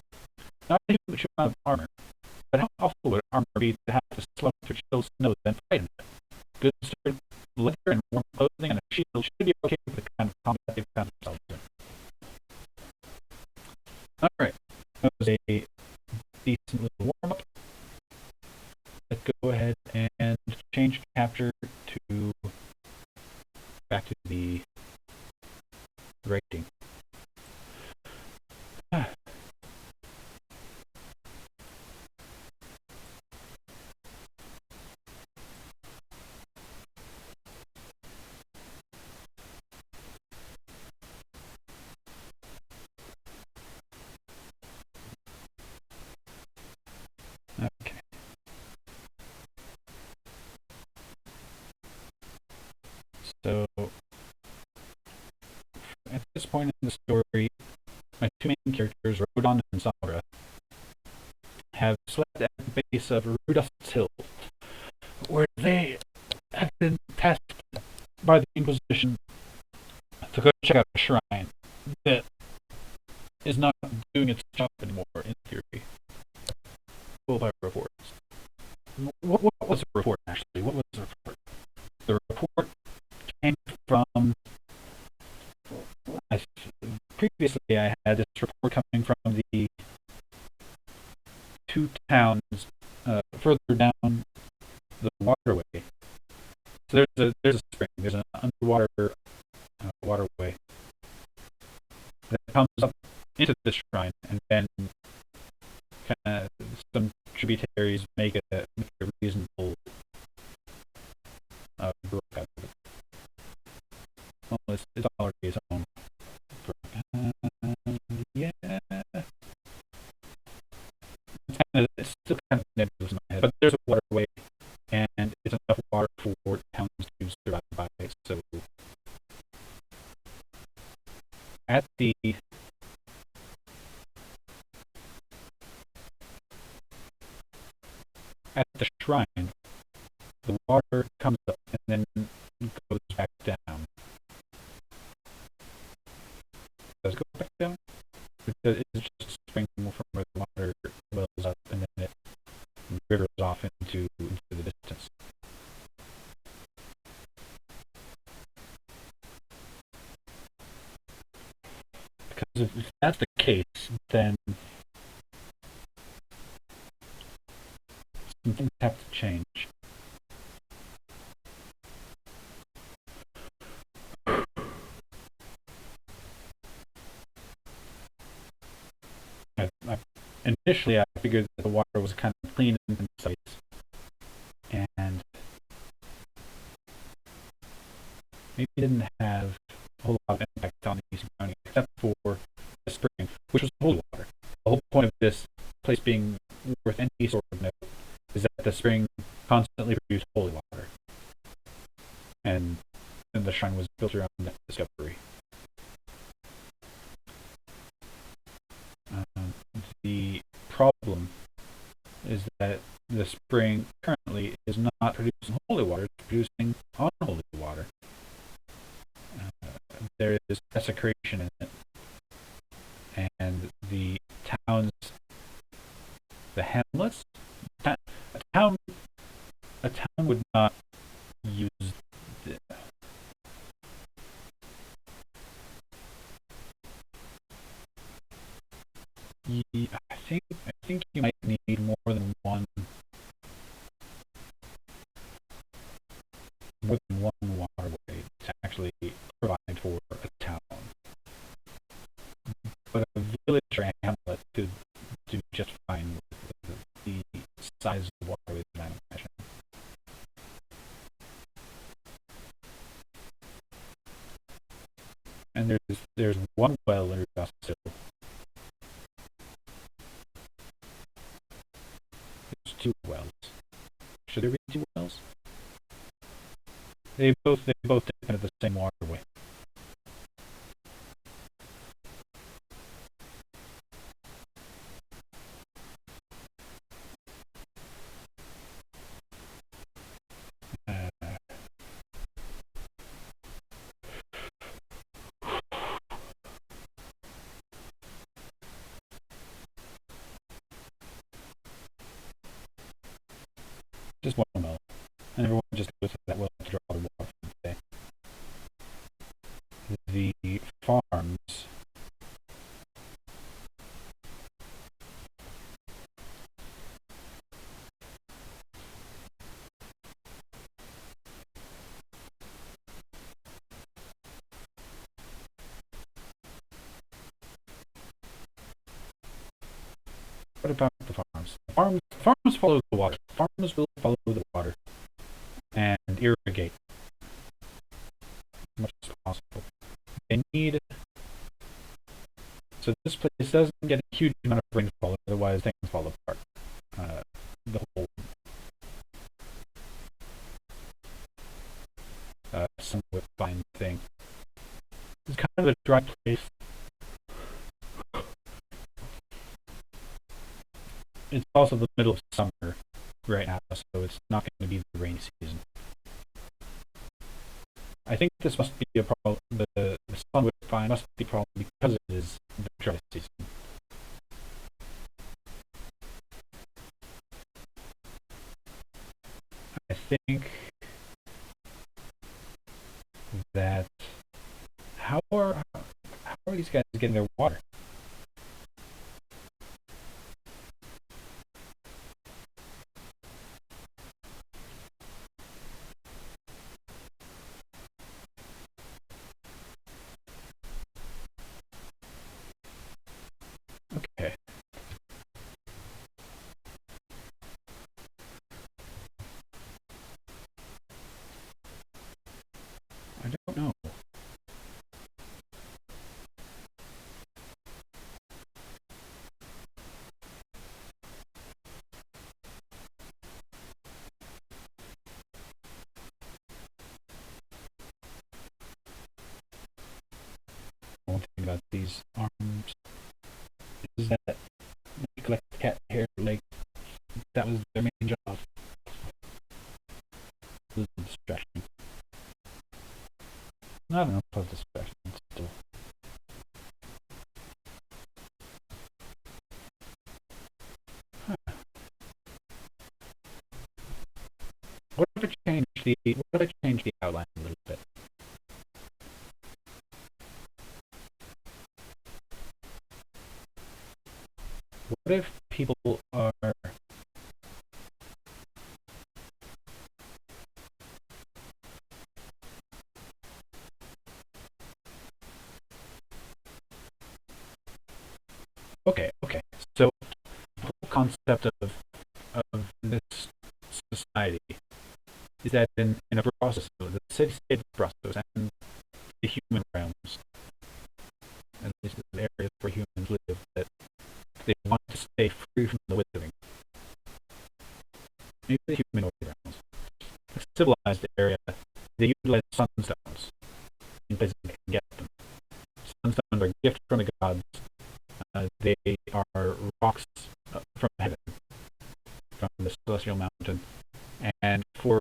Not a huge amount of armor, but how awful would armor be to have to slow through chill snow than fight in it? Good sturdy leather and warm clothing and a shield should be okay with the kind of combat they've found themselves in. Alright, that was a decent little warm-up. Let's go ahead and change capture to back to the rating. Okay. So, at this point in the story, my two main characters, Rodon and Sabra, have slept at the base of Rudolph's Hill, where they have been tasked by the Inquisition to go check out a shrine that is not doing its job anymore, in theory. Full by reports. What was the report, actually? What was the report? The report came from... previously, I had this report coming from the two towns further down the waterway. So there's a spring. There's an underwater waterway that comes up into the shrine, and then kind of some tributaries make a reasonable brook out of it. Well, it's already its own brook. Yeah. It's still kind of nebulous in my head, but there's a waterway, and it's enough water for towns to survive by. So at the shrine, the water comes up and then goes back down. Does it go back down? It's just a spring from where the water wells up and then it rivers off into the distance. Because if that's the case, then some things have to change. Initially, I figured that the water was kind of clean and concise, and maybe didn't have a whole lot of impact on the surroundings, except for the spring, which was holy water. The whole point of this place being worth any sort of note is that the spring constantly produced holy water, and the shrine was built around that discovery. The problem is that the spring currently is not producing holy water, it's producing unholy water. There is desecration in it, and the towns, the hamlets, a town would not use the, I think you might need more than one waterway to actually provide for a town. But a village or a hamlet could do just fine with the size of the waterway that I imagine. And there's one well in Rudolph's Hill. There's two wells. Should there be two wells? They both depend on the same waterway. the farms. What about the farms? Farms follow the water. Farms will follow the water and irrigate as much as possible. They need so this place doesn't get a huge amount of rainfall, otherwise things fall apart. The whole somewhat fine thing. It's kind of a dry place. It's also the middle of summer right now, so it's not going to be the rainy season. I think this must be a problem. The sun with fine must be a problem because it is the dry season. I think that how are these guys getting their water? Okay. I don't know. One thing about these arms is that they collect cat hair. Like that was their main job. It was a distraction. I don't know if it's a distraction. Still. Huh. What if I change the outline a little bit? What if people are okay. So the whole concept of this society is that in a process, the city-state process and the human realms, at least the areas where humans live, that they want to stay free from the withering. Maybe the humanoid realms. The civilized area, they utilize sunstones in places they can get them. Sunstones are a gift from the gods. They are rocks from heaven, from the celestial mountain, and for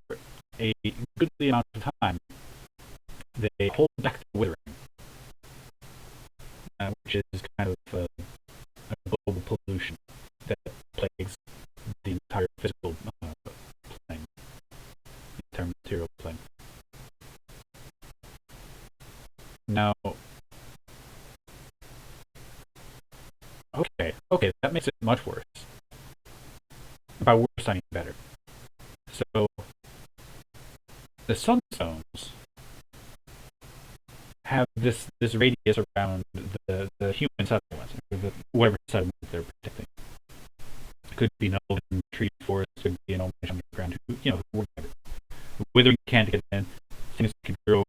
a goodly amount of time, they hold back the withering, which is kind of a global pollution that plagues the entire physical plane, the entire material plane. Now, okay, that makes it much worse. By worse, I mean better. So, the sunstones have this radius around the human settlements, or whatever settlement they're protecting. It could be an open tree forest, it could be an open underground, whatever. Withering can't get in, things can grow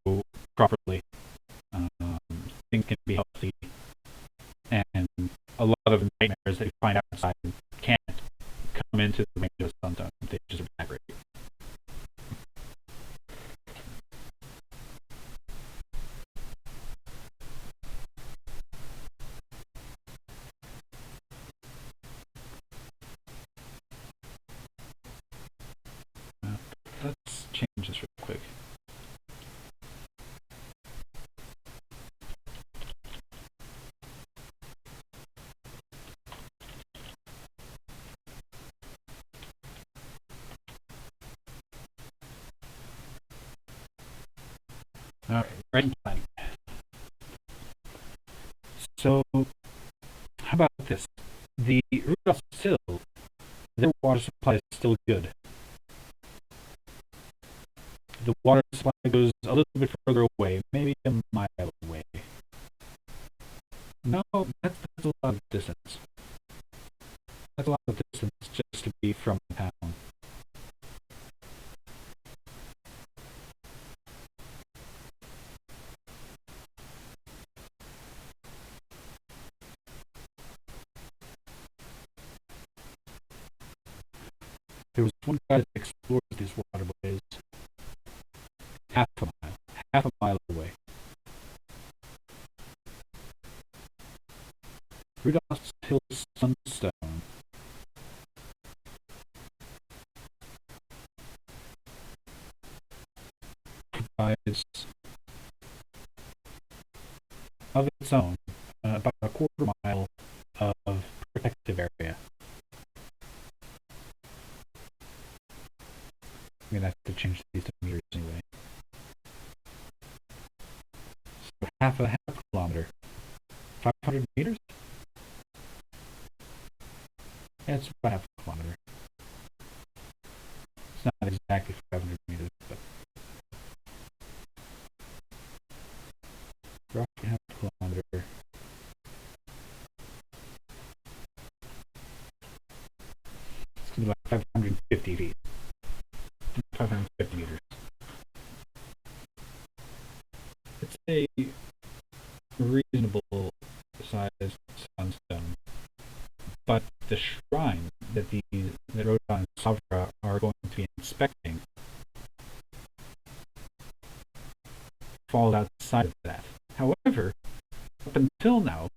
properly, things can be healthy, and a lot of nightmares that you find outside can't come into the range of sunstone. They just evaporate. Let's change this real quick. Alright, writing planning. So, how about this? The Rudolph's Hill, their water supply is still good. The water supply goes a little bit further away, maybe a mile away. No, that's a lot of distance. That's a lot of distance just to be from town. There was one guy that explored these waterways half a mile away. Rudolph's Hill Sunstone provides of its own about a quarter mile of protective area. I'm gonna have to change these to meters anyway. So half a kilometer, 500 meters. Yeah, it's about half a kilometer. It's not exactly 500 meters, but roughly half a kilometer. It's gonna be like 550 feet. 550 meters. It's a reasonable sized sunstone, but the shrine that Rodon and Savra are going to be inspecting falls outside of that. However, up until now,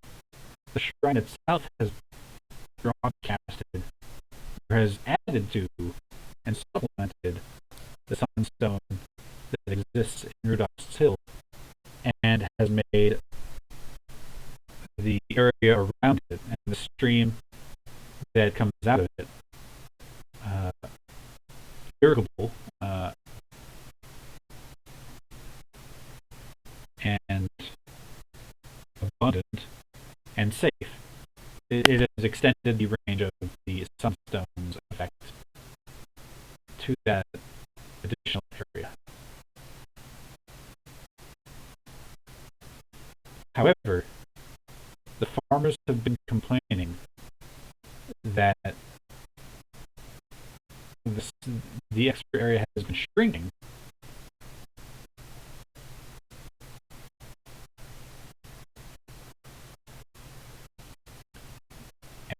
the shrine itself has broadcasted, or has added to and supplemented the sunstone that exists in Rudolph's Hill, and has made the area around it and the stream that comes out of it irrigable and abundant and safe. It has extended the range of the sunstone's effect to that additional area. However, the farmers have been complaining that the extra area has been shrinking,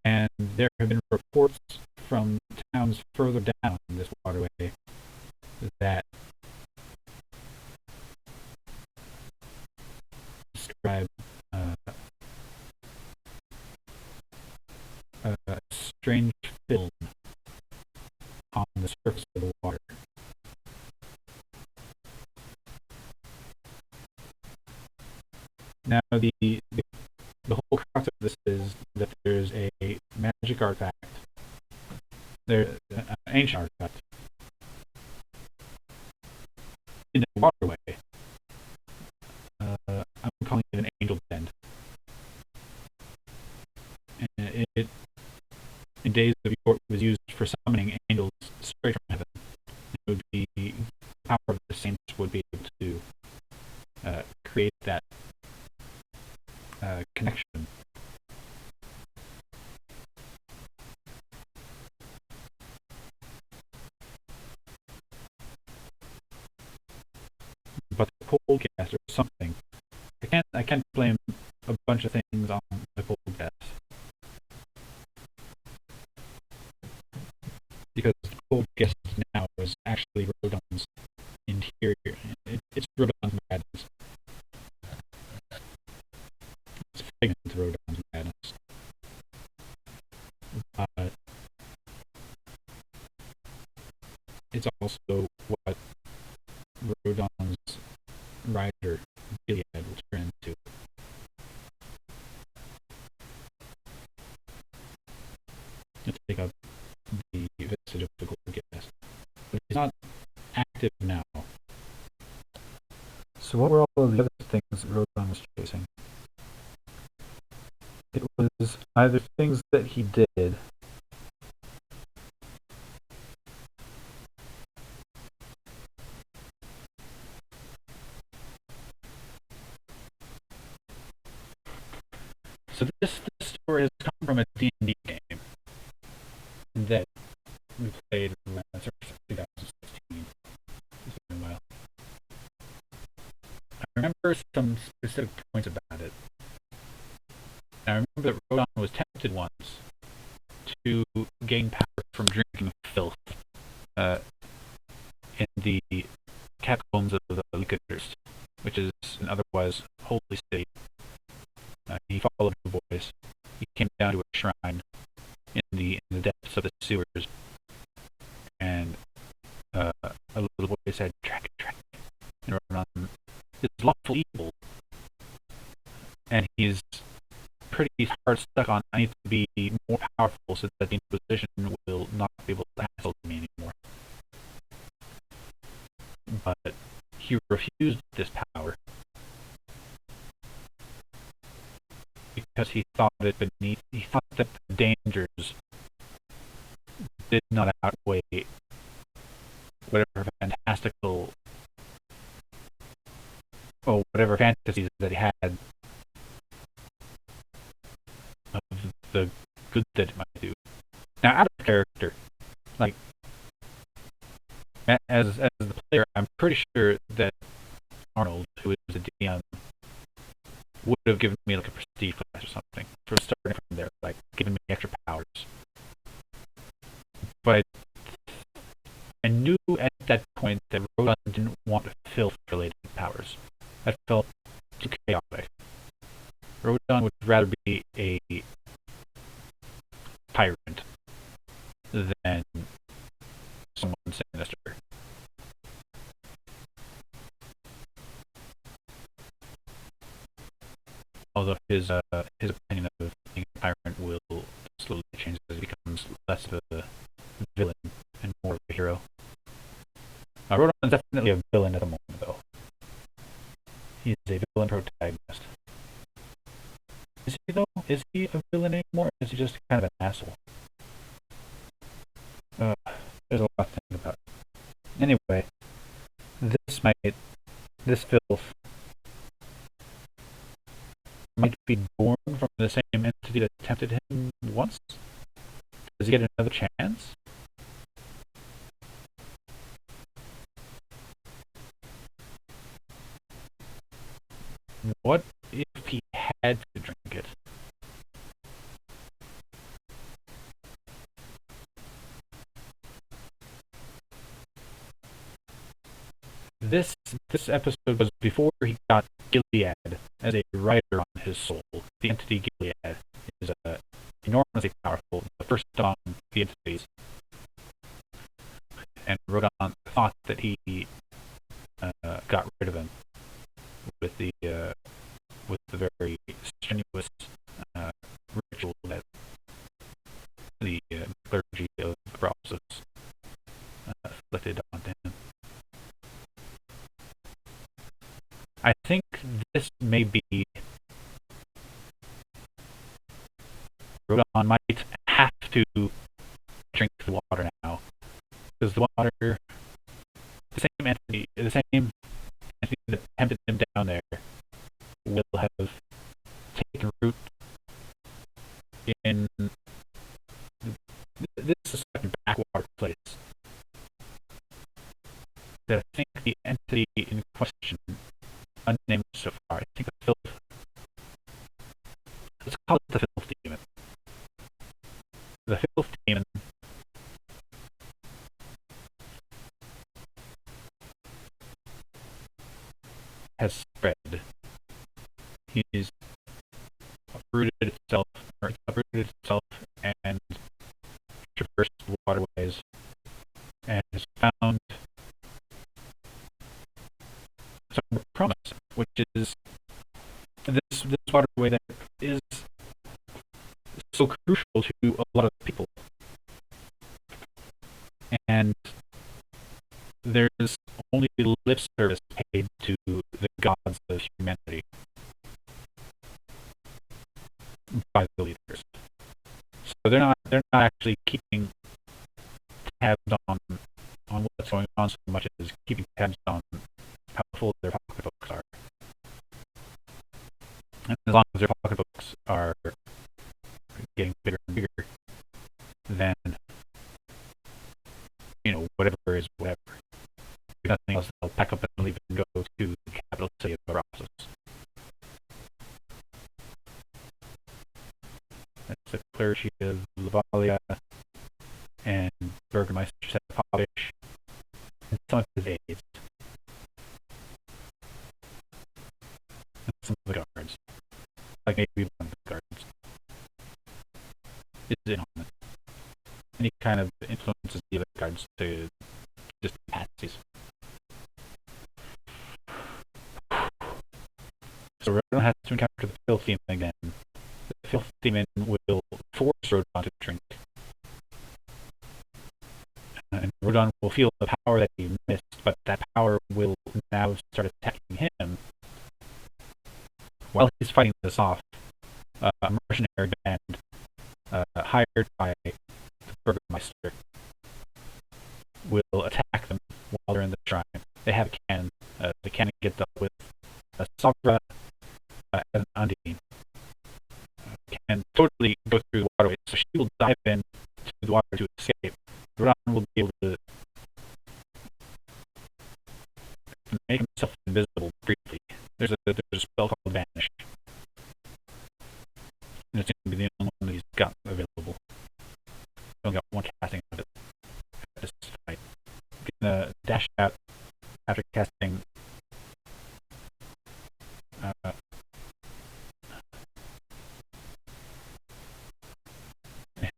and there have been reports from towns further down this waterway that describe a strange film on the surface of the water. Now, the whole crux of this is that there's a magic artifact, there's an ancient artifact in the waterway. I'm calling it an angel bend. And it in days of yore, it was used for summoning angels straight from heaven. It would be the power of the saints would be able to create that connection. But the cold gas or something, I can't blame a bunch of things on the cold gas, because the cold gas now is actually Rodon's interior. It's Rodon's madness. It's a figment of Rodon's madness. But it's also what Rodon's rider Gilead will turn into. To take up the vestige of the cold gas. But it's not active now. So what were all of the other things that Rodon was chasing? It was either things that he did. So this story has come from a D&D game that we played in 2016. It's been a while. I remember some specific points about it. I remember that Rodon was tempted once to gain power from drinking filth in the catacombs of the Lycadurst, which is an otherwise holy city. He followed the voice. He came down to a shrine in the depths of the sewers, and a little voice said, "Track it, track it." And Rodon is lawful evil, and he's pretty hard stuck on, I need to be more powerful so that the Inquisition will not be able to hassle me anymore. But he refused this power because he thought it beneath. He thought that the dangers did not outweigh whatever fantastical or whatever fantasies that he had of the good that it might do. Now, out of character, like as the player, I'm pretty sure that Arnold, who is the DM, would have given me like a prestige class or something for starting from there, like giving me extra powers. But I knew at that point that Rodon didn't want filth-related powers. That felt too chaotic. Rodon would rather be a tyrant than someone sinister. Although his opinion of being a tyrant will slowly change as he becomes less of a villain and more of a hero. Rodon is definitely a villain at the moment, though. He's a villain protagonist. Is he, though? Is he a villain anymore? Or is he just kind of an asshole? There's a lot to think about. Anyway, this filth might be born from the same entity that tempted him once. Does he get another chance? What if he had to drink it? This episode was before he got Gilead as a rider on his soul. The entity Gilead is enormously powerful, the first among the entities. And Rodon thought that he got rid of him with the very strenuous ritual that the clergy of Brazos inflicted onto him. I think this may be Rodon might have to drink the water now, because the water, the same entity that tempted him down there, will have taken root in this is such a backwater place that I think the entity in question, unnamed so far, I think the filth. Let's call it the filth demon. The filth demon has spread. He's uprooted itself and traversed the waterways and has found some promise, which is this waterway that is so crucial to a lot of people. And there's only lip service paid to the gods of humanity. by the leaders. So they're not actually keeping tabs on what's going on so much as keeping tabs on how full their pocketbooks are. And as long as their pocketbooks are getting bigger and bigger, then whatever is whatever. If nothing else, they'll pack up and leave and go to the capital city of Brazos. That's the clergy of Lavalia and Burgermeister Sepovic and some of his aides. And some of the guards. Like maybe one of the guards is in on it. And he kind of influences the other guards to just be patsies. So Rodon has to encounter the filth demon again. The filth demon will force Rodon to drink. And Rodon will feel the power that he missed, but that power will now start attacking him. While he's fighting this off, a mercenary band hired by the Burgermeister will attack them while they're in the shrine. They have a cannon. The cannon gets up with a Savra and an Undine. Can totally go through the waterway, so she will dive in to the water to escape. Rodon will be able to make himself invisible briefly. There's a spell called Vanish. And it's going to be the only one that he's got available. He's only got one casting of it at this fight. He's going to dash out after casting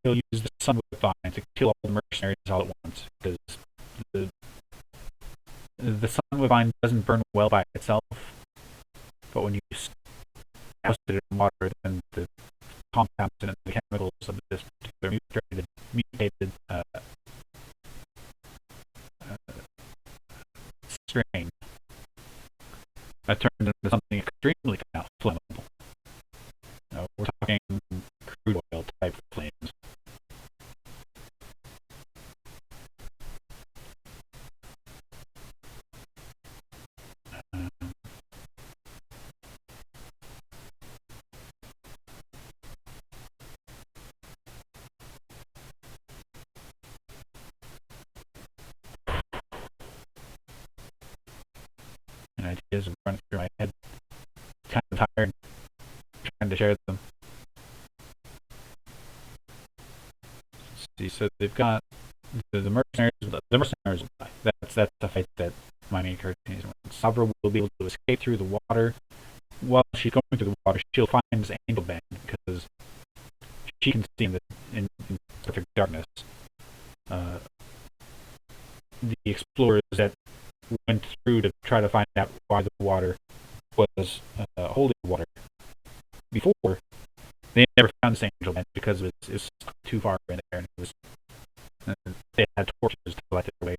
he'll use the Sunwood Vine to kill all the mercenaries all at once, because the Sunwood Vine doesn't burn well by itself, but when you douse it in water, then the compounds and the chemicals of this particular mutated strain turns into something extremely flammable. We're talking crude oil type flames. And ideas are running through my head. Kind of tired, trying to share them. Let's see, so they've got the mercenaries. The mercenaries will die. That's the fight that my main character needs. Savra will be able to escape through the water. While she's going through the water, she'll find this angel band because she can see in perfect darkness. The explorers that went through to try to find out why the water was holy water before, they never found this angel band because it was too far in there, and they had torches to light their way,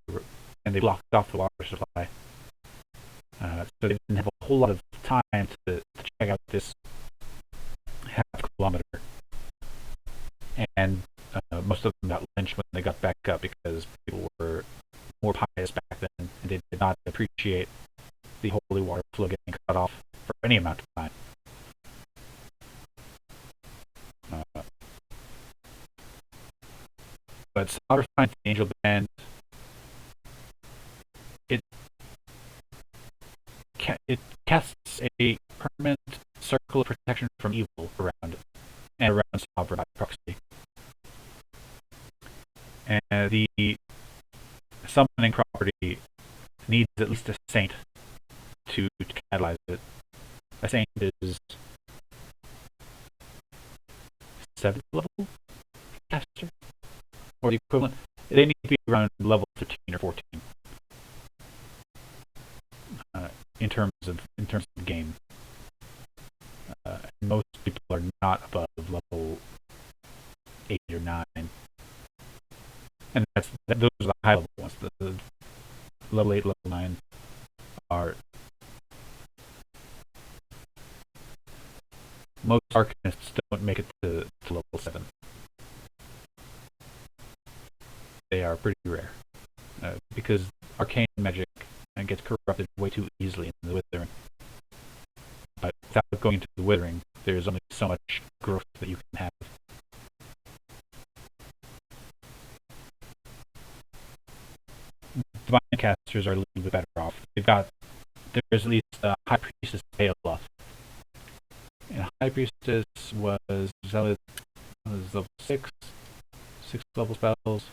and they blocked off the water supply. So they didn't have a whole lot of time to check out this half-kilometer. And most of them got lynched when they got back up because people were more pious back then, and they did not appreciate the holy water flow getting cut off for any amount of time. But Sauter finds the angel band. It casts a permanent circle of protection from evil around it, and around Sauter by proxy. And the summoning property needs at least a saint to catalyze it. A saint is 7th level caster, or the equivalent. They need to be around level 13 or 14 in terms of the game. Most people are not above level 8 or 9, and those are the high level ones. The level 8, level 9 are most Arcanists don't make it to level 7. They are pretty rare. Because arcane magic gets corrupted way too easily in the Withering. But without going into the Withering, there's only so much growth that you can have. Divine casters are a little bit better off. There's at least a High Priestess Aeoloth. And High Priestess was Zealot, was level 6 level spells.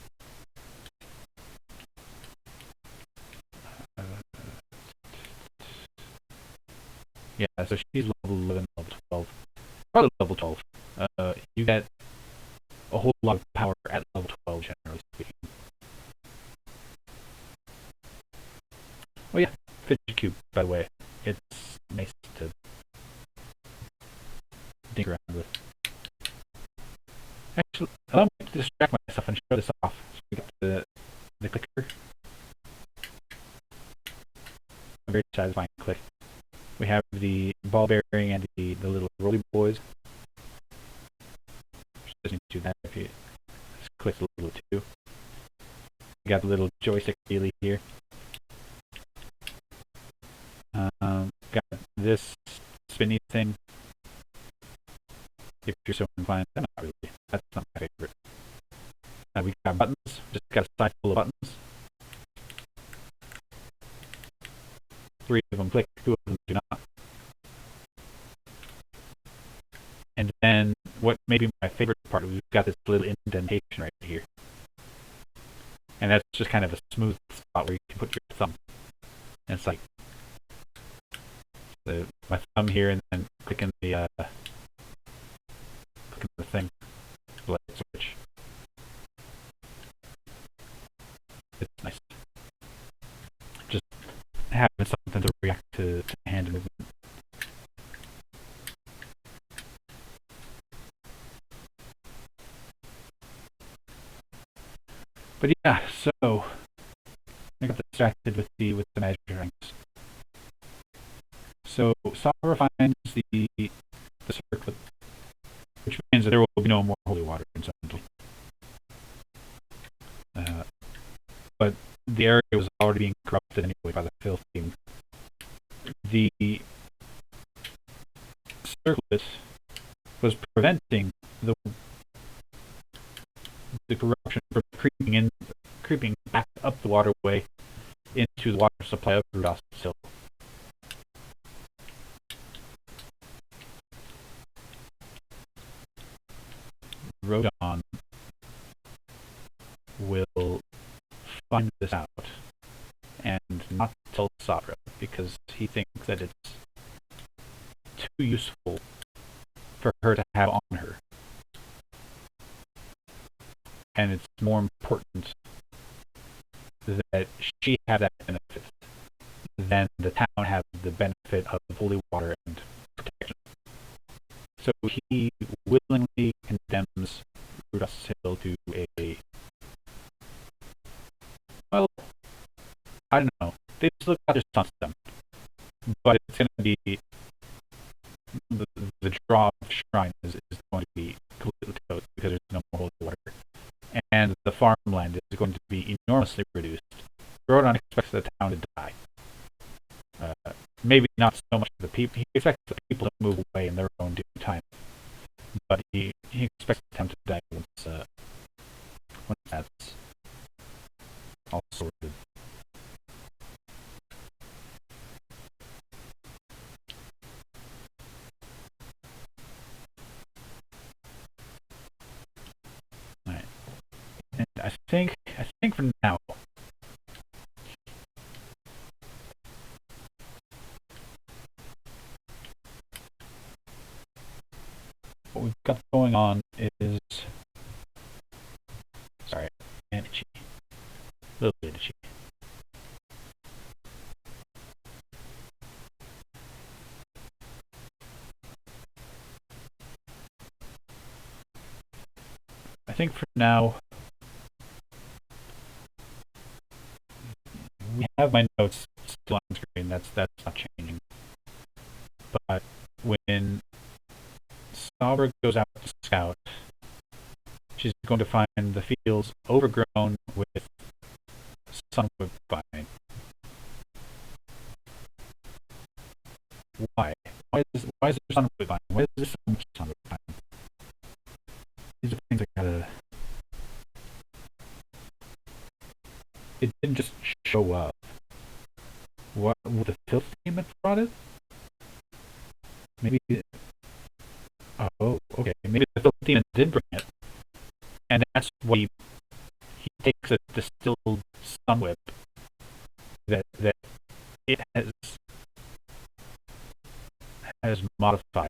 Yeah, so she's level 11, level 12. Probably level 12. You get a whole lot of power at level 12, generally speaking. Oh yeah, Fidget Cube, by the way. It's nice to dink around with. Actually, allow me to distract myself and show this off. So we got the clicker. A very satisfying click. We have the ball bearing and the little roly boys. Just doesn't do that if you just click a little too. We got the little joystick wheelie here. Got this spinny thing. If you're so inclined, not really. That's not my favorite. We got buttons. Just got a side full of buttons. 3 of them click, 2 of them do not. And then, what may be my favorite part, we've got this little indentation right here. And that's just kind of a smooth spot where you can put your thumb. And it's like my thumb here, and then clicking the thing, the light switch. It's nice. Just having something to react to hand movement. But yeah, so I got distracted with the magic rings. So Sara finds the circlet, which means that there will be no more holy water in Sundry. But the area was already being corrupted anyway by the filth king. The circlet was preventing the corruption from creeping back up the waterway into the water supply of Rudolph's Hill. Rodon will find this out and not tell Sara because he thinks that it's too useful for her to have on her. And it's more important that she have that benefit than the town have the benefit of holy water and protection. So he willingly condemns Rudolph's Hill to well, I don't know. They just look at their sunstone. But it's going to be the draw of the shrine is going to be completely closed because there's no more holy water. And the farmland is going to be enormously reduced. Rodon expects the town to die. Maybe not so much the people. He expects the people to move away in their own due time. But he expects the town to die once that's all sorted. Alright. And I think for now what we've got going on is itchy. A little bit itchy. I think for now we have my notes still on screen. That's not changing. But when Thalberg goes out to scout. She's going to find the fields overgrown with sunwood vine. Why? Why is there sunwood vine? Why is there so much sunwood vine? These are things I gotta. It didn't just show up. What would the filth demon brought it? Maybe. Oh, okay. Maybe the filth demon did bring it, and that's what he takes a distilled sunwhip that it has modified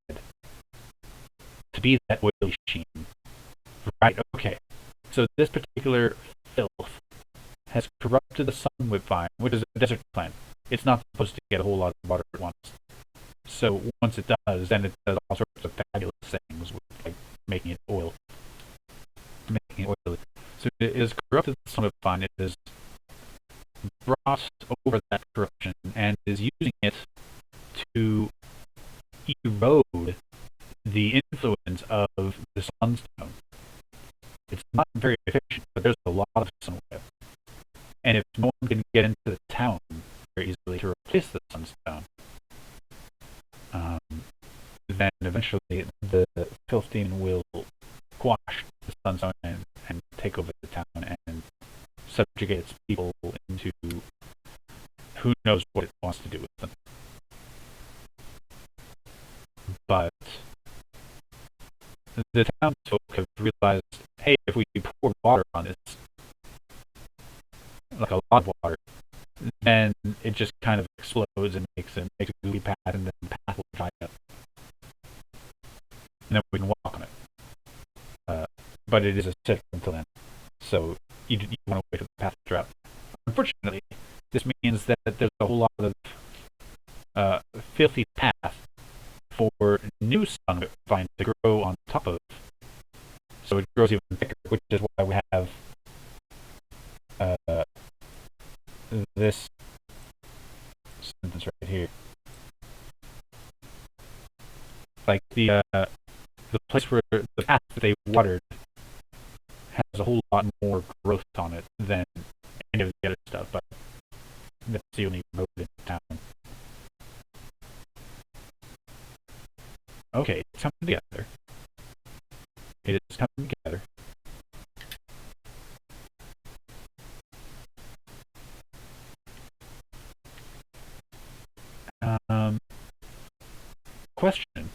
to be that oily sheen. Right. Okay. So this particular filth has corrupted the sunwhip vine, which is a desert plant. It's not supposed to get a whole lot of water at once. So once it does, then it does all sorts of fabulous things, with, like making it oil. Making it oily. So it is corrupted the sunwhip vine. It is brought over that corruption and is using it to erode the influence of the sunstone. It's not very efficient, but there's a lot of sunwhip. And if no one can get into the town very easily to replace the sunstone, then eventually the filth demon will quash the sunstone and take over the town and subjugate its people into who knows what it wants to do with them. But the townsfolk have realized, hey, if we pour water on this, like a lot of water, then it just kind of explodes and makes a gooey path, and then the path will dry up. And then we can walk on it. But it is a set until then. So you want to wait for the path to dry up. Unfortunately, this means that there's a whole lot of filthy path for new sunwhip vine to grow on top of. So it grows even thicker, which is why we have this sentence right here. Like the place where the path that they watered has a whole lot more growth on it than any of the other stuff, but that's the only road in town. Okay, it's coming together. It is coming together. Question.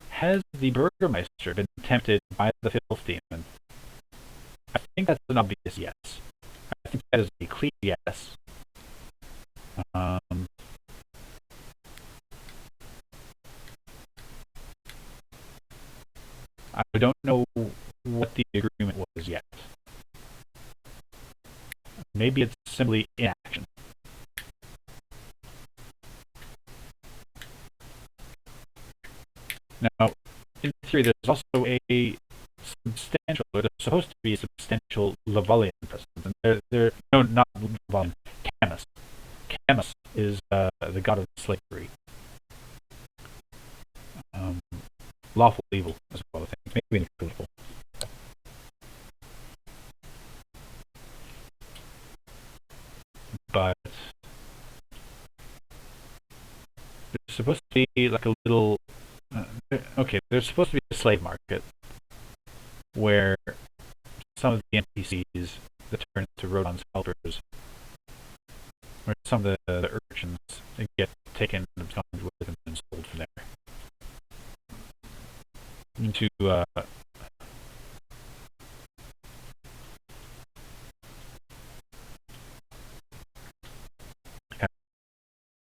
Has the Burgermeister been tempted by the filth demon? I think that's an obvious yes. I think that is a clear yes. I don't know what the agreement was yet. Maybe it's simply inaction. Now, in theory, there's also a substantial, or there's supposed to be a substantial Lavalian presence. And no, not Lavalian, Camus. Camus is the god of slavery. Lawful evil as well, I think. Maybe incredible. But there's supposed to be like a little. Okay, there's supposed to be a slave market where some of the NPCs that turn into Rodon's helpers, where some of the urchins get taken and absconded with and sold from there into